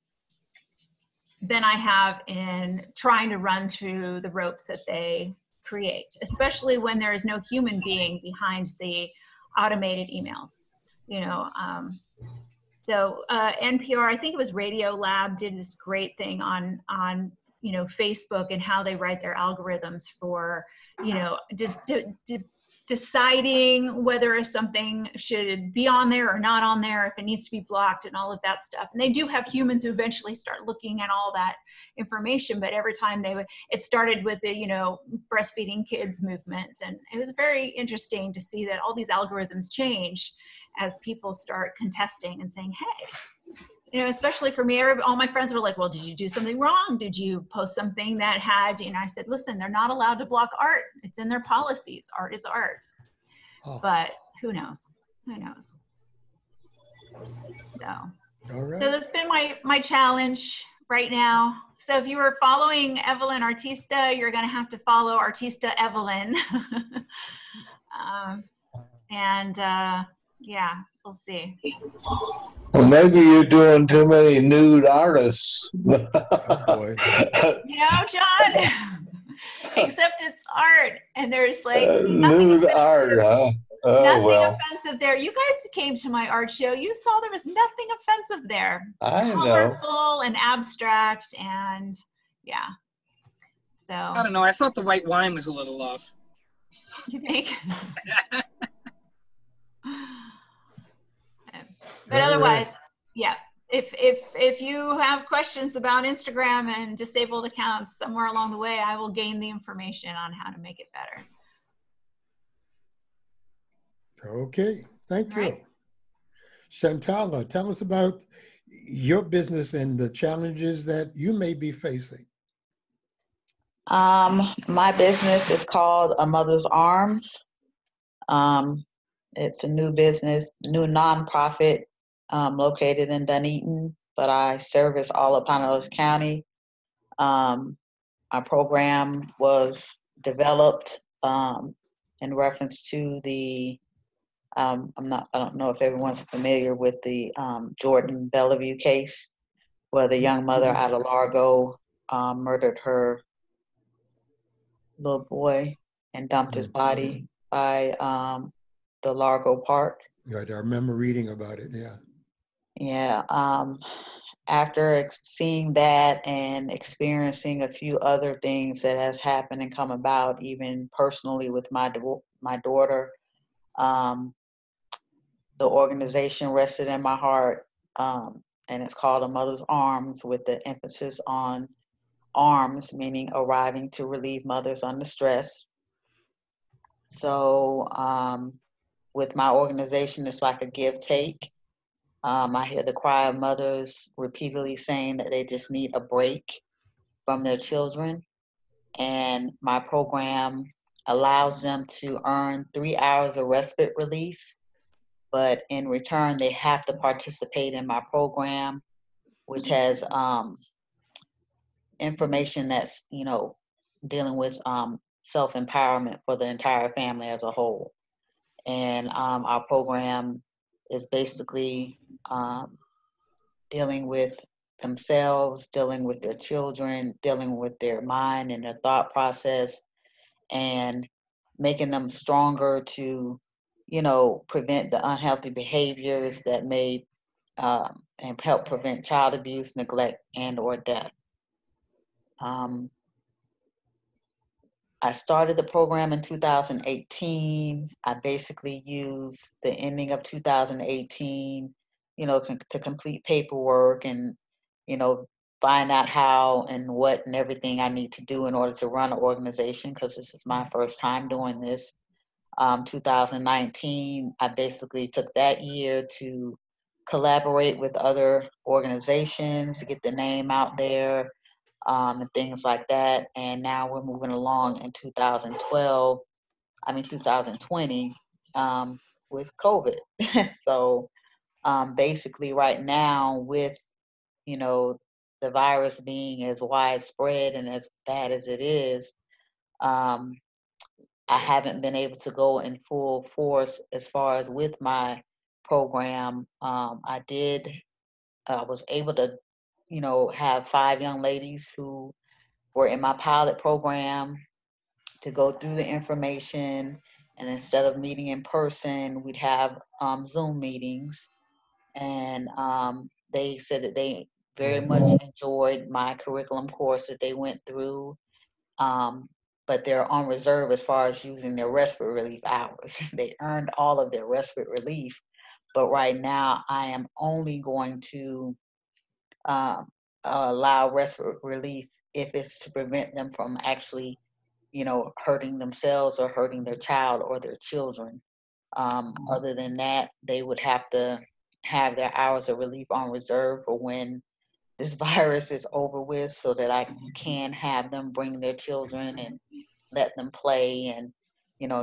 than I have in trying to run through the ropes that they create, especially when there is no human being behind the automated emails, you know. So NPR, I think it was Radio Lab, did this great thing on you know, Facebook and how they write their algorithms for, you know, deciding whether something should be on there or not on there, if it needs to be blocked and all of that stuff. And they do have humans who eventually start looking at all that information, but every time it started with the, you know, breastfeeding kids movement. And it was very interesting to see that all these algorithms change as people start contesting and saying, hey, you know, especially for me, all my friends were like, well, did you do something wrong? Did you post something that had, you know, I said, listen, they're not allowed to block art. It's in their policies. Art is art. Oh. But who knows? Who knows? So, all right. So that's been my challenge right now. So if you were following Evelyn Artista, you're going to have to follow Artista Evelyn. Yeah, we'll see. Well, maybe you're doing too many nude artists. Oh, boy. You know, John, except it's art, and there's like nude art, huh? Oh, well. Offensive there. You guys came to my art show. You saw there was nothing offensive there. I know. Colorful and abstract, and yeah. So I don't know. I thought the white wine was a little off. You think? But otherwise, yeah. If you have questions about Instagram and disabled accounts somewhere along the way, I will gain the information on how to make it better. Okay, thank you. Right. Shantala, tell us about your business and the challenges that you may be facing. My business is called A Mother's Arms. It's a new business, new nonprofit located in Dunedin, but I service all of Pinellas County. Our program was developed in reference to the I don't know if everyone's familiar with the Jordan Bellevue case, where the young mother out of Largo murdered her little boy and dumped his body by the Largo Park. Right, I remember reading about it, yeah. Yeah, after seeing that and experiencing a few other things that has happened and come about, even personally with my daughter, the organization rested in my heart, and it's called A Mother's Arms, with the emphasis on arms, meaning arriving to relieve mothers under stress. So with my organization, it's like a give-take. I hear the cry of mothers repeatedly saying that they just need a break from their children. And my program allows them to earn 3 hours of respite relief, but in return, they have to participate in my program, which has information that's, dealing with self-empowerment for the entire family as a whole. And our program is basically dealing with themselves, dealing with their children, dealing with their mind and their thought process, and making them stronger to, prevent the unhealthy behaviors that may and help prevent child abuse, neglect, and or death. I started the program in 2018. I basically used the ending of 2018, to complete paperwork and, find out how and what and everything I need to do in order to run an organization, because this is my first time doing this. 2019, I basically took that year to collaborate with other organizations to get the name out there, and things like that. And now we're moving along in 2020, with COVID. So basically right now with, the virus being as widespread and as bad as it is, I haven't been able to go in full force as far as with my program. I was able to, have 5 young ladies who were in my pilot program to go through the information. And instead of meeting in person, we'd have Zoom meetings. And they said that they very much enjoyed my curriculum course that they went through. But they're on reserve as far as using their respite relief hours. They earned all of their respite relief, but right now I am only going to allow respite relief if it's to prevent them from actually, hurting themselves or hurting their child or their children. Other than that, they would have to have their hours of relief on reserve for when this virus is over with, so that I can have them bring their children and let them play and,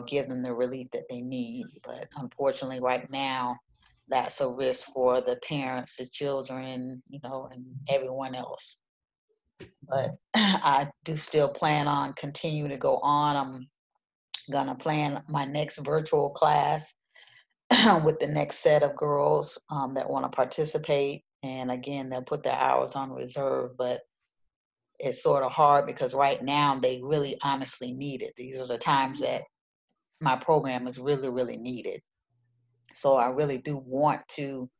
give them the relief that they need. But unfortunately right now, that's a risk for the parents, the children, and everyone else. But I do still plan on continuing to go on. I'm gonna plan my next virtual class with the next set of girls that want to participate. And again, they'll put their hours on reserve, but it's sort of hard because right now they really honestly need it. These are the times that my program is really, really needed. So I really do want to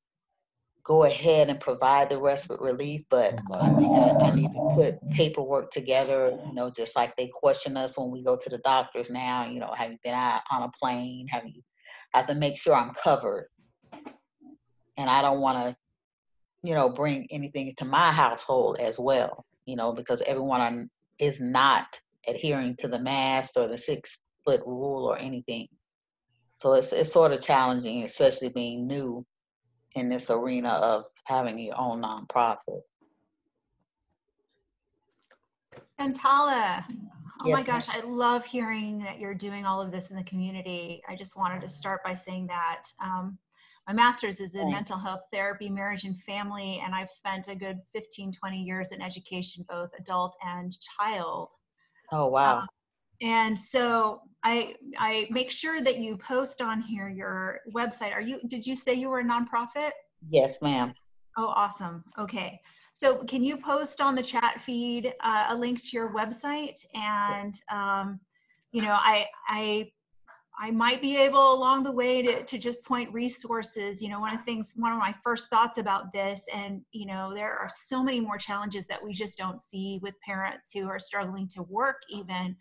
go ahead and provide the respite relief, but I think I need to put paperwork together, you know, just like they question us when we go to the doctors now, you know, have you been out on a plane? Have to make sure I'm covered. And I don't want to, you know, bring anything to my household as well, you know, because everyone is not adhering to the mask or the 6-foot rule or anything. So it's sort of challenging, especially being new in this arena of having your own nonprofit. Shantala, oh Yes, my gosh, I love hearing that you're doing all of this in the community. I just wanted to start by saying that my master's is in mental health therapy, marriage and family, and I've spent a good 15, 20 years in education, both adult and child. Oh, wow. And so I make sure that you post on here your website. Did you say you were a nonprofit? Yes, ma'am. Oh, awesome. Okay. So can you post on the chat feed a link to your website? And, you know, I might be able along the way to just point resources. You know, one of my first thoughts about this, and, you know, there are so many more challenges that we just don't see with parents who are struggling to work even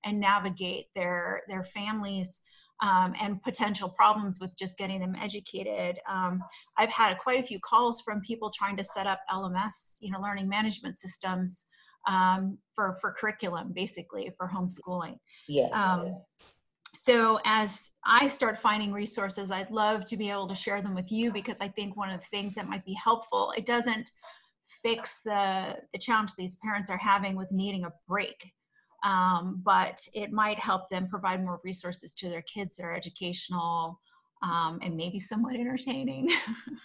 and navigate their families and potential problems with just getting them educated. I've had quite a few calls from people trying to set up LMS, you know, learning management systems for curriculum, basically for homeschooling. Yes. So as I start finding resources, I'd love to be able to share them with you, because I think one of the things that might be helpful, it doesn't fix the challenge these parents are having with needing a break. But it might help them provide more resources to their kids that are educational and maybe somewhat entertaining.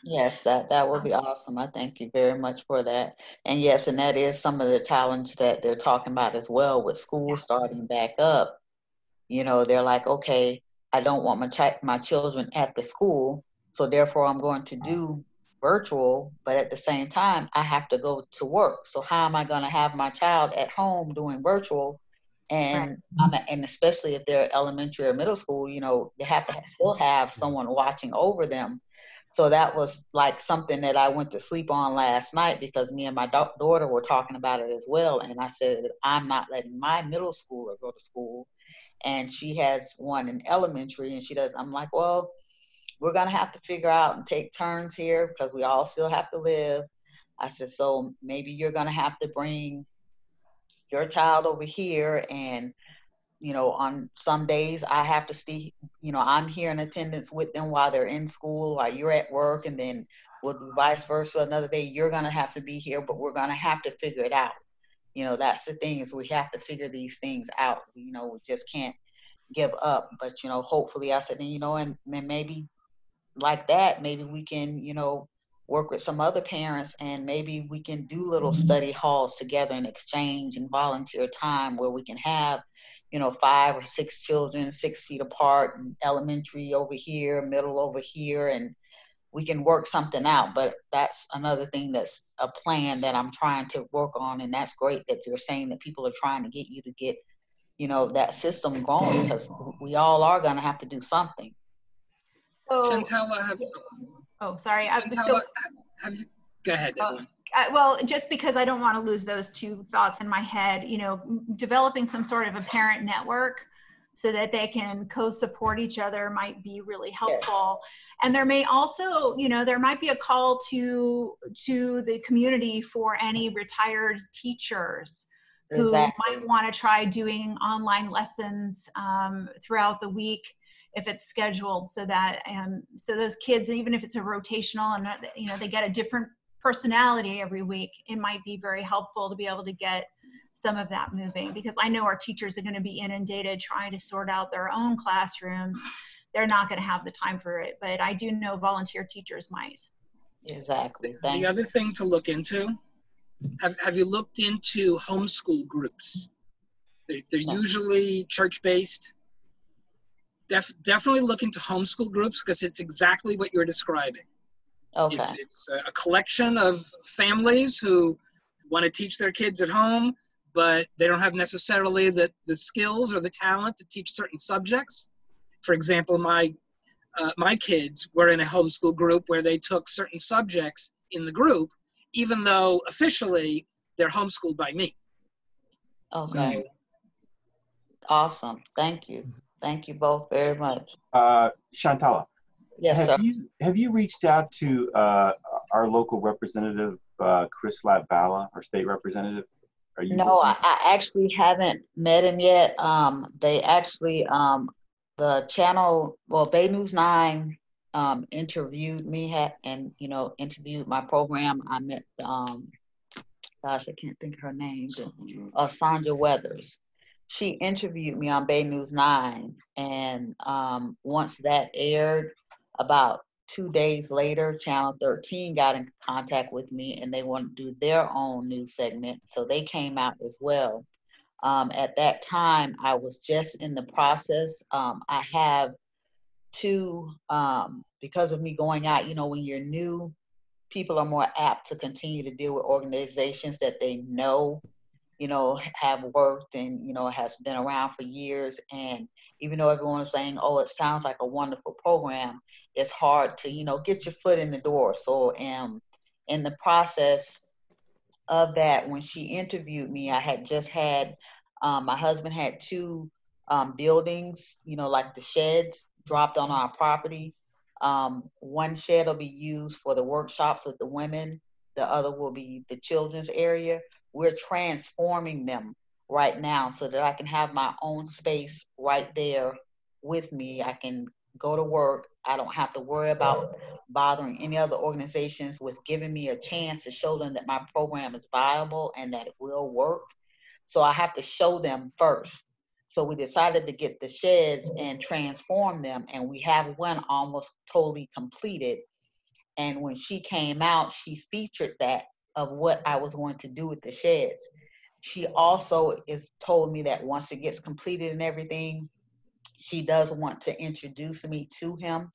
Yes, that would be awesome. I thank you very much for that. And yes, and that is some of the challenge that they're talking about as well with school starting back up. You know, they're like, okay, I don't want my children at the school, so therefore I'm going to do virtual, but at the same time, I have to go to work. So how am I going to have my child at home doing virtual? And and especially if they're elementary or middle school, you know, they have to still have someone watching over them. So that was like something that I went to sleep on last night, because me and my daughter were talking about it as well. And I said, I'm not letting my middle schooler go to school. And she has one in elementary, and I'm like, well, we're going to have to figure out and take turns here, because we all still have to live. I said, so maybe you're going to have to bring your child over here, and, you know, on some days I have to stay, you know, I'm here in attendance with them while they're in school, while you're at work, and then we'll do vice versa. Another day you're going to have to be here, but we're going to have to figure it out. You know, that's the thing, is we have to figure these things out. You know, we just can't give up. But, you know, hopefully, I said, you know, and maybe like that, maybe we can, you know, work with some other parents, and maybe we can do little study halls together and exchange and volunteer time where we can have, you know, 5 or 6 children 6 feet apart, and elementary over here, middle over here, and we can work something out. But that's another thing, that's a plan that I'm trying to work on. And that's great that you're saying that people are trying to get you to get, you know, that system going, because we all are going to have to do something. So, Shantala, sorry. Go ahead, Evelyn. Well, just because I don't want to lose those two thoughts in my head, you know, developing some sort of a parent network so that they can co-support each other might be really helpful. Yes. And there may also, you know, there might be a call to the community for any retired teachers who might want to try doing online lessons throughout the week, if it's scheduled, so that so those kids, even if it's a rotational and, you know, they get a different personality every week, it might be very helpful to be able to get some of that moving, because I know our teachers are going to be inundated trying to sort out their own classrooms. They're not going to have the time for it, but I do know volunteer teachers might. Exactly. The other thing to look into, have you looked into homeschool groups? They're usually church-based. Definitely look into homeschool groups, because it's exactly what you're describing. Okay. It's a collection of families who want to teach their kids at home, but they don't have necessarily the skills or the talent to teach certain subjects. For example, my kids were in a homeschool group where they took certain subjects in the group, even though officially they're homeschooled by me. Okay. Awesome. Thank you. Thank you both very much. Shantala. Yes, sir. Have you reached out to our local representative, Chris Latvala, our state representative? No, I actually haven't met him yet. They actually, the channel, well, Bay News 9 interviewed me and, you know, interviewed my program. I met, gosh, I can't think of her name, Sandra Weathers. She interviewed me on Bay News 9, and once that aired, about 2 days later, Channel 13 got in contact with me, and they wanted to do their own news segment, so they came out as well. At that time, I was just in the process. I have two, because of me going out, you know, when you're new, people are more apt to continue to deal with organizations that they know, you know, have worked and, you know, has been around for years. And even though everyone is saying, oh, it sounds like a wonderful program, it's hard to, you know, get your foot in the door. So in the process of that, when she interviewed me, I had just had, my husband had two buildings, you know, like the sheds dropped on our property. One shed will be used for the workshops with the women. The other will be the children's area. We're transforming them right now so that I can have my own space right there with me. I can go to work. I don't have to worry about bothering any other organizations with giving me a chance to show them that my program is viable and that it will work. So I have to show them first. So we decided to get the sheds and transform them, and we have one almost totally completed. And when she came out, she featured that of what I was going to do with the sheds. She also told me that once it gets completed and everything, she does want to introduce me to him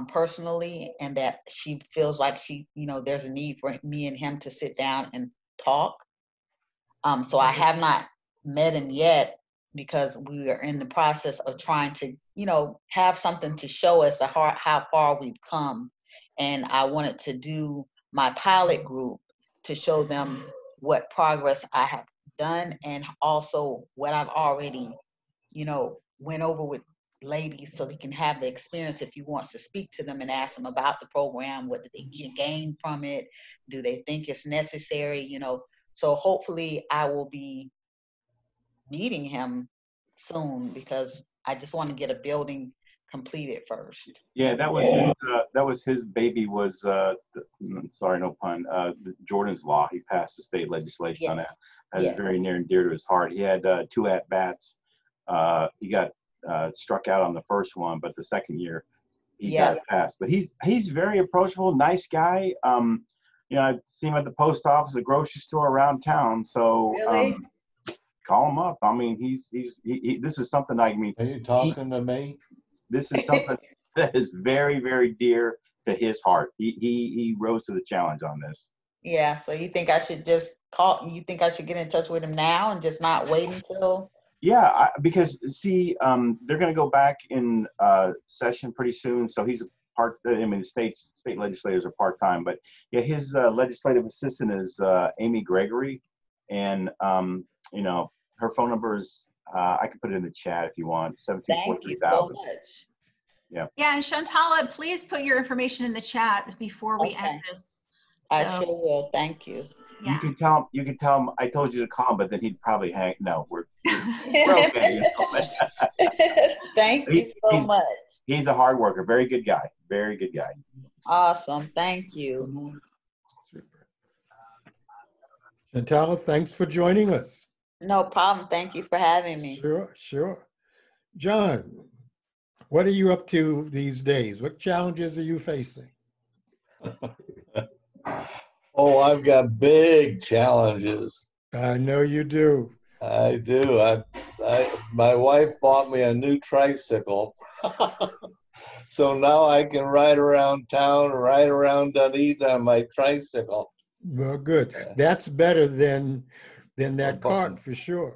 personally, and that she feels like there's a need for me and him to sit down and talk. So I have not met him yet because we are in the process of trying to, have something to show us how far we've come. And I wanted to do my pilot group to show them what progress I have done and also what I've already, went over with ladies so they can have the experience if he wants to speak to them and ask them about the program. What did they gain from it? Do they think it's necessary? So hopefully I will be meeting him soon because I just want to get a building completed first. Yeah, that was his baby was sorry, no pun. Jordan's Law. He passed the state legislation on that. That is very near and dear to his heart. He had 2 at-bats. He got struck out on the first one, but the second year he got it passed. But he's very approachable, nice guy. I've seen him at the post office, a grocery store around town. So really? Call him up. I mean, he's this is something Are you talking to me? This is something that is very, very dear to his heart. He rose to the challenge on this. Yeah. So you think I should just call? You think I should get in touch with him now and just not wait until? Yeah, because see, they're going to go back in session pretty soon. So he's the state legislators are part-time, but yeah, his legislative assistant is Amy Gregory, and her phone number is I can put it in the chat if you want. 724-3000. Thank you so much. Yeah. Yeah, and Shantala, please put your information in the chat before we end this. I sure will. Thank you. Yeah. You can tell him I told you to call him, but then he'd probably hang. No, we're okay. Thank you so much. He's a hard worker. Very good guy. Very good guy. Awesome. Thank you. Shantala, thanks for joining us. No problem. Thank you for having me. Sure. John, what are you up to these days? What challenges are you facing? Oh, I've got big challenges. I know you do. I do. My wife bought me a new tricycle. So now I can ride around town, ride around Dunedin on my tricycle. Well, good. That's better than that cart for sure,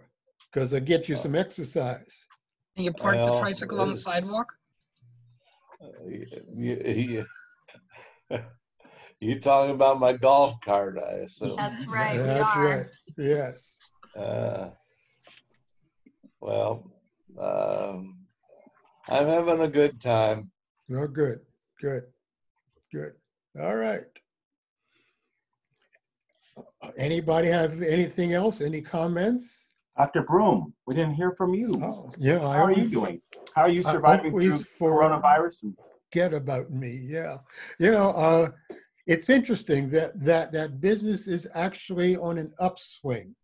because it'll get you some exercise. And you park the tricycle on the sidewalk? You talking about my golf cart, I assume. That's right. That's right. Yes. Well, I'm having a good time. Oh, good. All right. Anybody have anything else? Any comments? Dr. Broom, we didn't hear from you. Oh, yeah. How are you doing? How are you surviving through coronavirus? Forget about me. Yeah. It's interesting that business is actually on an upswing.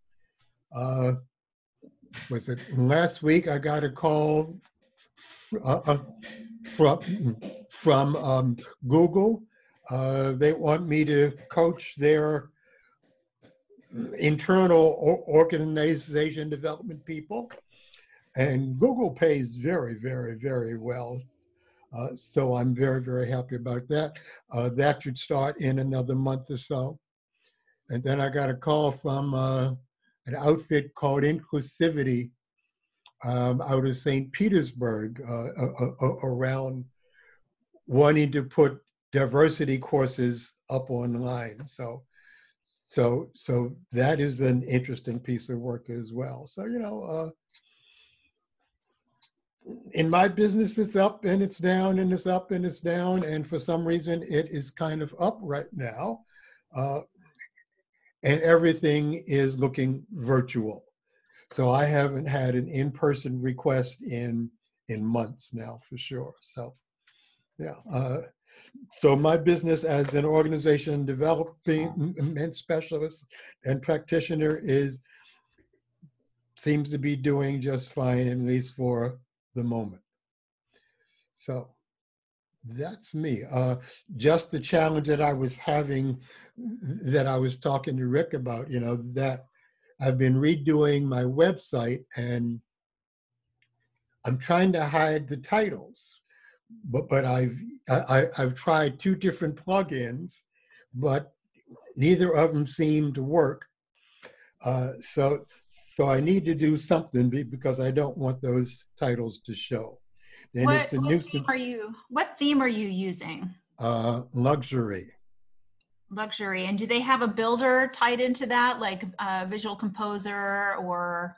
Was it last week? I got a call from Google. They want me to coach their internal organization development people, and Google pays very, very, very well. So I'm very, very happy about that. That should start in another month or so. And then I got a call from an outfit called Inclusivity out of St. Petersburg around wanting to put diversity courses up online. So that is an interesting piece of work as well. So, in my business, it's up and it's down and it's up and it's down. And for some reason, it is kind of up right now. And everything is looking virtual. So I haven't had an in-person request in months now, for sure. So, yeah. So my business as an organization development specialist and practitioner seems to be doing just fine, at least for the moment. So that's me. Just the challenge that I was having, that I was talking to Rick about, that I've been redoing my website and I'm trying to hide the titles, but I've tried 2 different plugins, but neither of them seem to work. So I need to do something because I don't want those titles to show. And what theme are you using? Luxury. Luxury. And do they have a builder tied into that, like Visual Composer or,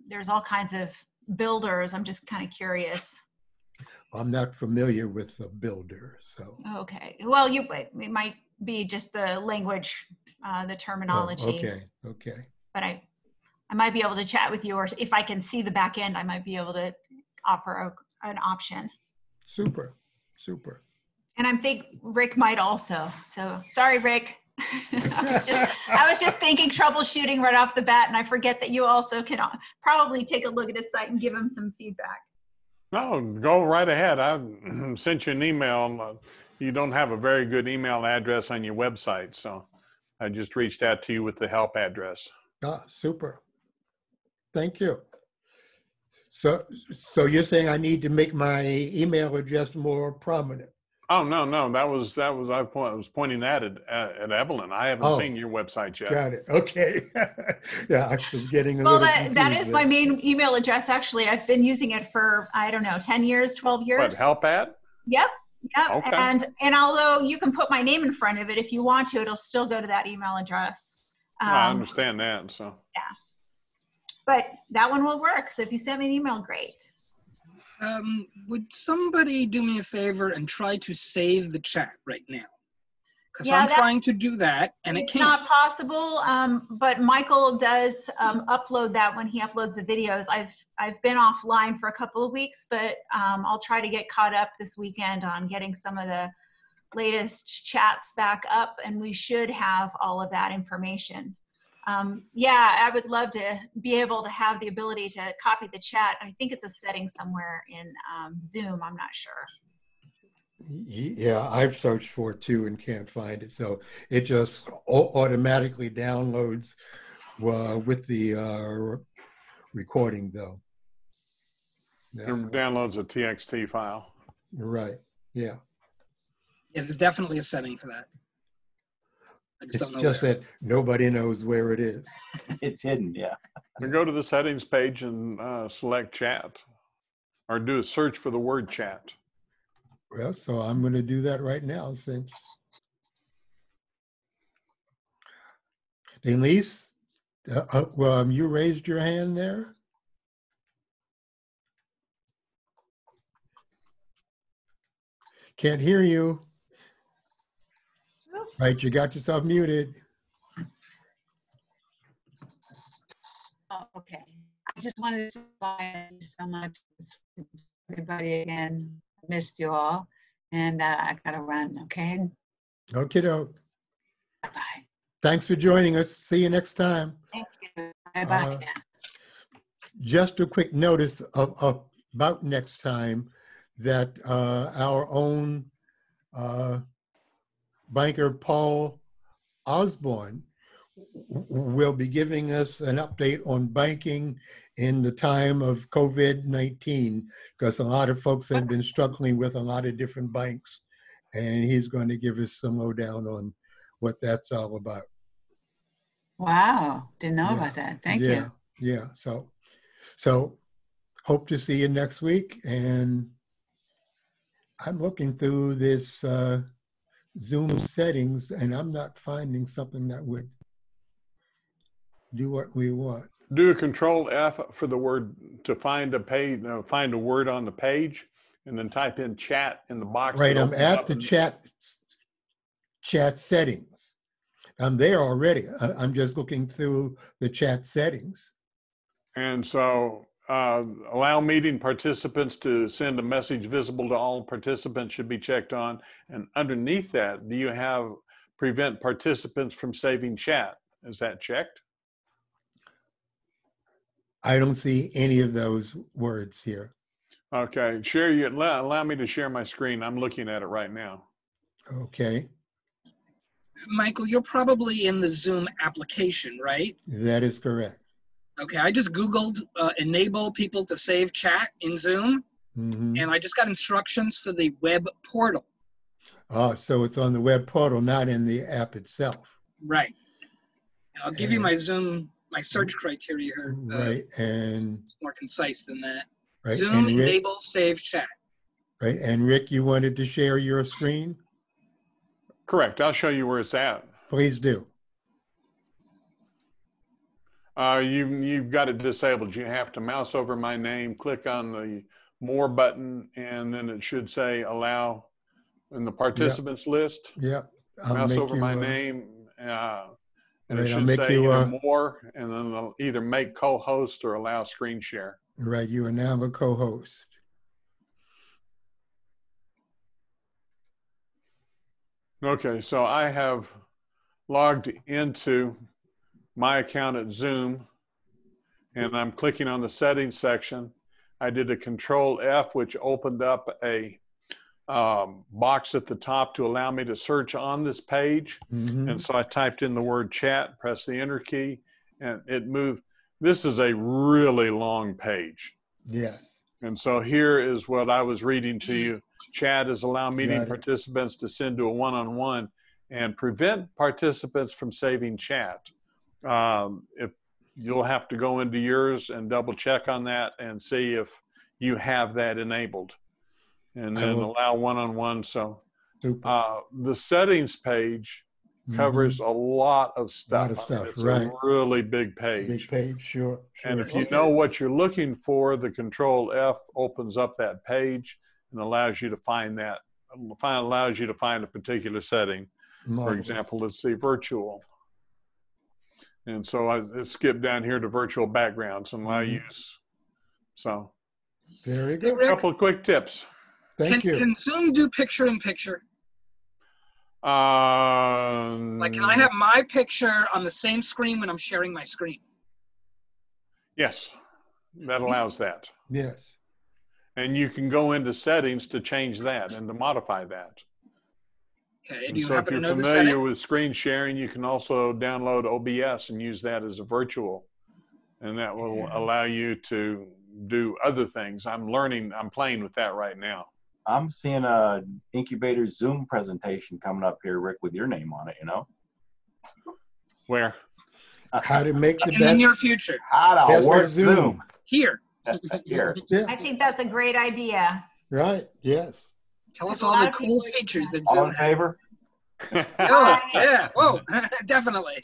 there's all kinds of builders. I'm just kind of curious. I'm not familiar with a builder, so. Okay. Well, it might be just the language, the terminology. Oh, okay. But I might be able to chat with you, or if I can see the back end, I might be able to offer an option. Super. And I think Rick might also. So sorry, Rick. I was just thinking troubleshooting right off the bat, and I forget that you also can probably take a look at his site and give him some feedback. No, go right ahead. I sent you an email. You don't have a very good email address on your website, so I just reached out to you with the help address. Super. Thank you. So you're saying I need to make my email address more prominent? Oh, no. I was pointing that at Evelyn. I haven't seen your website yet. Got it. Okay. Yeah, I was getting a little confused. That is my main email address, actually. I've been using it for, 10 years, 12 years. What, help at? Yep. Okay. And although you can put my name in front of it, if you want to, it'll still go to that email address. I understand that, so. Yeah. But that one will work. So if you send me an email, great. Would somebody do me a favor and try to save the chat right now? Because I'm trying to do that and it can't. It's not possible, but Michael does upload that when he uploads the videos. I've been offline for a couple of weeks, but I'll try to get caught up this weekend on getting some of the latest chats back up, and we should have all of that information. I would love to be able to have the ability to copy the chat. I think it's a setting somewhere in Zoom. I'm not sure. Yeah, I've searched for it too and can't find it. So it just automatically downloads with the recording, though. It downloads a TXT file. Right. Yeah. Yeah, there's definitely a setting for that. I just don't know just where. that nobody knows where it is. It's hidden, yeah. We go to the settings page and select chat, or do a search for the word chat. Well, so I'm going to do that right now since Elise, you raised your hand there. Can't hear you. Right, you got yourself muted. Oh, okay. I just wanted to say thank you so much, everybody. Again, missed you all, and I gotta run. Okay. Okay, doke. Bye. Thanks for joining us. See you next time. Thank you. Bye bye. Just a quick notice about next time that our own banker Paul Osborne will be giving us an update on banking in the time of COVID-19, because a lot of folks have been struggling with a lot of different banks, and he's going to give us some lowdown on what that's all about. Wow, didn't know about that. Thank you. Yeah, so hope to see you next week, and I'm looking through this Zoom settings, and I'm not finding something that would do what we want. Do a Control F for the word to find a page, find a word on the page, and then type in chat in the box. Right, I'm at the chat settings. I'm there already. I'm just looking through the chat settings. And so allow meeting participants to send a message visible to all participants should be checked on. And underneath that, do you have prevent participants from saving chat? Is that checked? I don't see any of those words here. Okay, allow me to share my screen. I'm looking at it right now. Okay. Michael, you're probably in the Zoom application, right? That is correct. Okay, I just Googled enable people to save chat in Zoom, and I just got instructions for the web portal. Oh, so it's on the web portal, not in the app itself. Right. I'll give you my Zoom, my search criteria here. Right, and it's more concise than that. Right, Zoom enable save chat. Right, and Rick, you wanted to share your screen? Correct. I'll show you where it's at. Please do. You've got it disabled. You have to mouse over my name, click on the more button, and then it should say allow in the participants list. Yeah. Mouse over my name, and it should say either more, and then it'll either make co-host or allow screen share. Right, you are now a co-host. Okay, so I have logged into my account at Zoom, and I'm clicking on the settings section. I did a Control F, which opened up a box at the top to allow me to search on this page. And so I typed in the word chat, pressed the enter key, and it moved. This is a really long page. Yes. And so here is what I was reading to you. Chat is allow meeting participants to send to a one-on-one and prevent participants from saving chat. If you'll have to go into yours and double check on that and see if you have that enabled, and then allow one-on-one. So the settings page covers a lot of stuff. It's a really big page. Big page, sure. And if you know what you're looking for, the Control F opens up that page and allows you to find that, allows you to find a particular setting. For example, let's see, virtual. And so I skipped down here to virtual backgrounds and allow use. So very good. A couple of quick tips. Thank you. Can Zoom do picture-in-picture? Like, can I have my picture on the same screen when I'm sharing my screen? Yes, that allows that. Yes. And you can go into settings to change that and to modify that. Okay, do you so happen if to you're know familiar with screen sharing, you can also download OBS and use that as a virtual. And that will allow you to do other things. I'm playing with that right now. I'm seeing a incubator Zoom presentation coming up here, Rick, with your name on it, you know? Where? How to make the in best. the near future. How to Best work of Zoom. Zoom. Here. Here. Yeah, I think that's a great idea. right. Yes. Tell us There's a all lot the of cool people- features that All Zoom in favor? Oh, yeah. Whoa, definitely.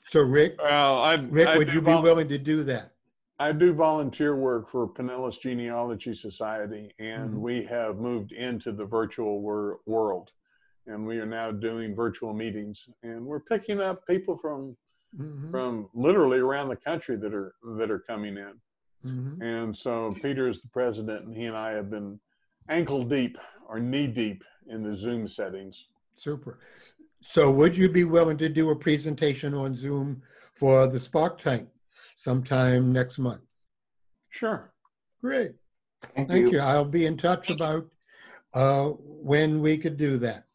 So Rick, Well, would you be willing to do that? I do volunteer work for Pinellas Genealogy Society, and Mhm. we have moved into the virtual world, and we are now doing virtual meetings, and we're picking up people from literally around the country that are coming in. And so Peter is the president, and he and I have been ankle deep or knee deep in the Zoom settings. Super. So would you be willing to do a presentation on Zoom for the Spark Tank sometime next month? Sure. Great. Thank Thank you. you. I'll be in touch about when we could do that.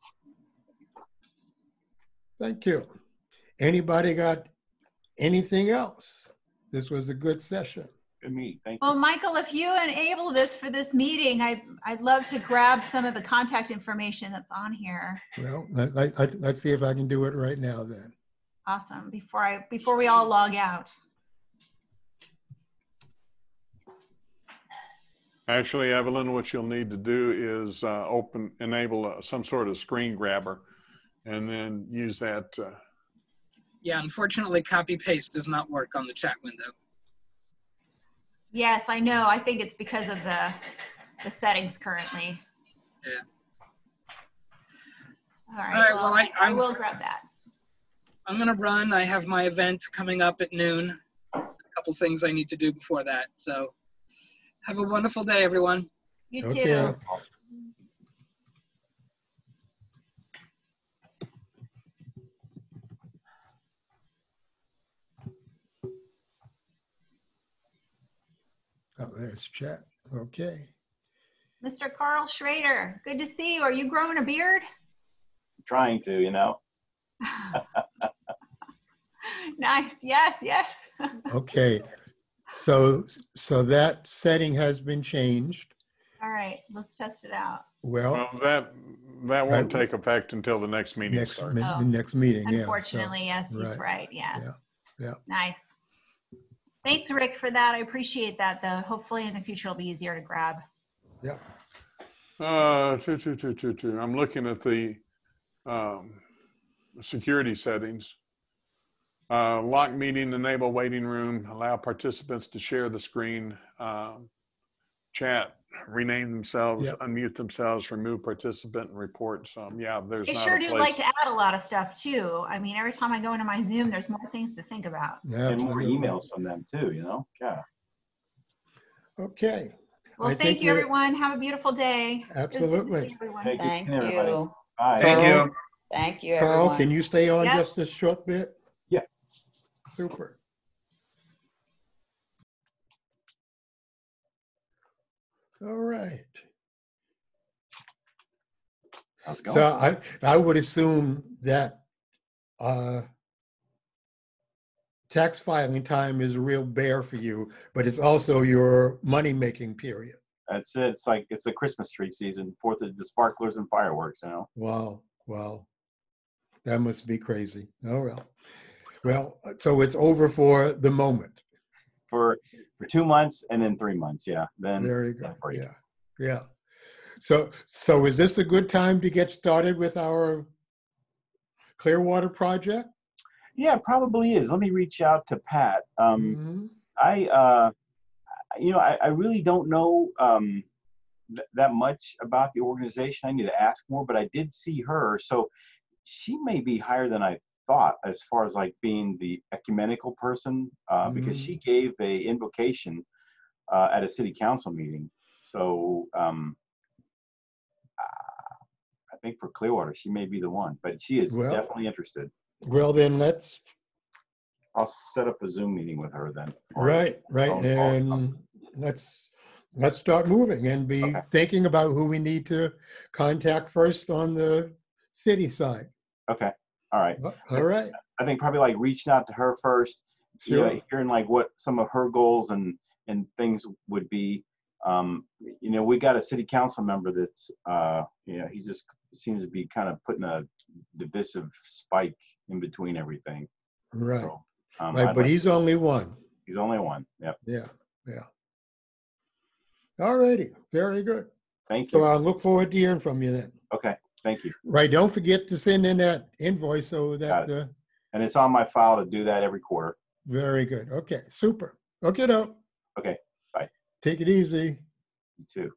Thank you. Anybody got anything else? This was a good session. Good meet. Thank Well, you. Michael, if you enable this for this meeting, I'd love to grab some of the contact information that's on here. Well, let's see if I can do it right now then. Awesome. Before we all log out. Actually, Evelyn, what you'll need to do is enable some sort of screen grabber, and then use that. Yeah, unfortunately, copy paste does not work on the chat window. Yes, I know. I think it's because of the settings currently. Yeah. All right. All right, Well, well, I will grab that. I'm going to run. I have my event coming up at noon. A couple things I need to do before that. So have a wonderful day, everyone. You Okay. too. Oh, there's chat. Okay. Mr. Carl Schrader, good to see you. Are you growing a beard? Trying to, you know. Nice. Yes, yes. Okay. So that setting has been changed. All right, let's test it out. Well, Well, that won't take effect until the next meeting next starts. Oh. next meeting. Yeah. Unfortunately, So, yes, he's right. Yes. Yeah. Yeah. Nice. Thanks, Rick, for that. I appreciate that, though. Hopefully in the future it'll be easier to grab. Yeah. I'm looking at the security settings. Lock meeting, enable waiting room, allow participants to share the screen, chat, rename themselves, Yep. unmute themselves, remove participant, and report. So yeah, there's They not sure a do place. like to add a lot of stuff, too. I mean, every time I go into my Zoom, there's more things to think about. And more Absolutely. emails from them too, you know? Yeah. Okay. Well, I thank think you, we're- everyone. Have a beautiful day. Absolutely. Good to see everyone. Hey, good Thank seeing everybody. you. Bye. Thank you. Thank you, Carl, everyone. can you stay on Yep. just a short bit? Yeah. Super. All right. How's it going? So I would assume that tax filing time is a real bear for you, but it's also your money-making period. That's it. It's like it's the Christmas tree season, the sparklers and fireworks, you know. Wow. Wow. That must be crazy. Oh, well. Well, so it's over for the moment. For 2 months and then 3 months, yeah. Then There you go. then break. Yeah. Yeah. So is this a good time to get started with our Clearwater project? Yeah, it probably is. Let me reach out to Pat. Mhm. I really don't know that much about the organization. I need to ask more, but I did see her. So she may be higher than I thought as far as like being the ecumenical person, because she gave a invocation at a city council meeting. So I think for Clearwater, she may be the one, but she is Well- definitely interested. Well, then let's, I'll set up a Zoom meeting with her then. Or right. phone call or And something. let's start moving and be Okay. thinking about who we need to contact first on the city side. Okay. All right. All right. I think probably like reaching out to her first, Sure. hearing like what some of her goals and things would be. We got a city council member that's, he just seems to be kind of putting a divisive spike in between everything. Right. So, right, but he's only one. He's only one. Yep. Yeah. Yeah. All righty. Very good. Thank you. So I'll look forward to hearing from you then. Okay. Thank you. Right. Don't forget to send in that invoice so that. And it's on my file to do that every quarter. Very good. Okay. Super. Okay, though. Okay. Bye. Take it easy. You too.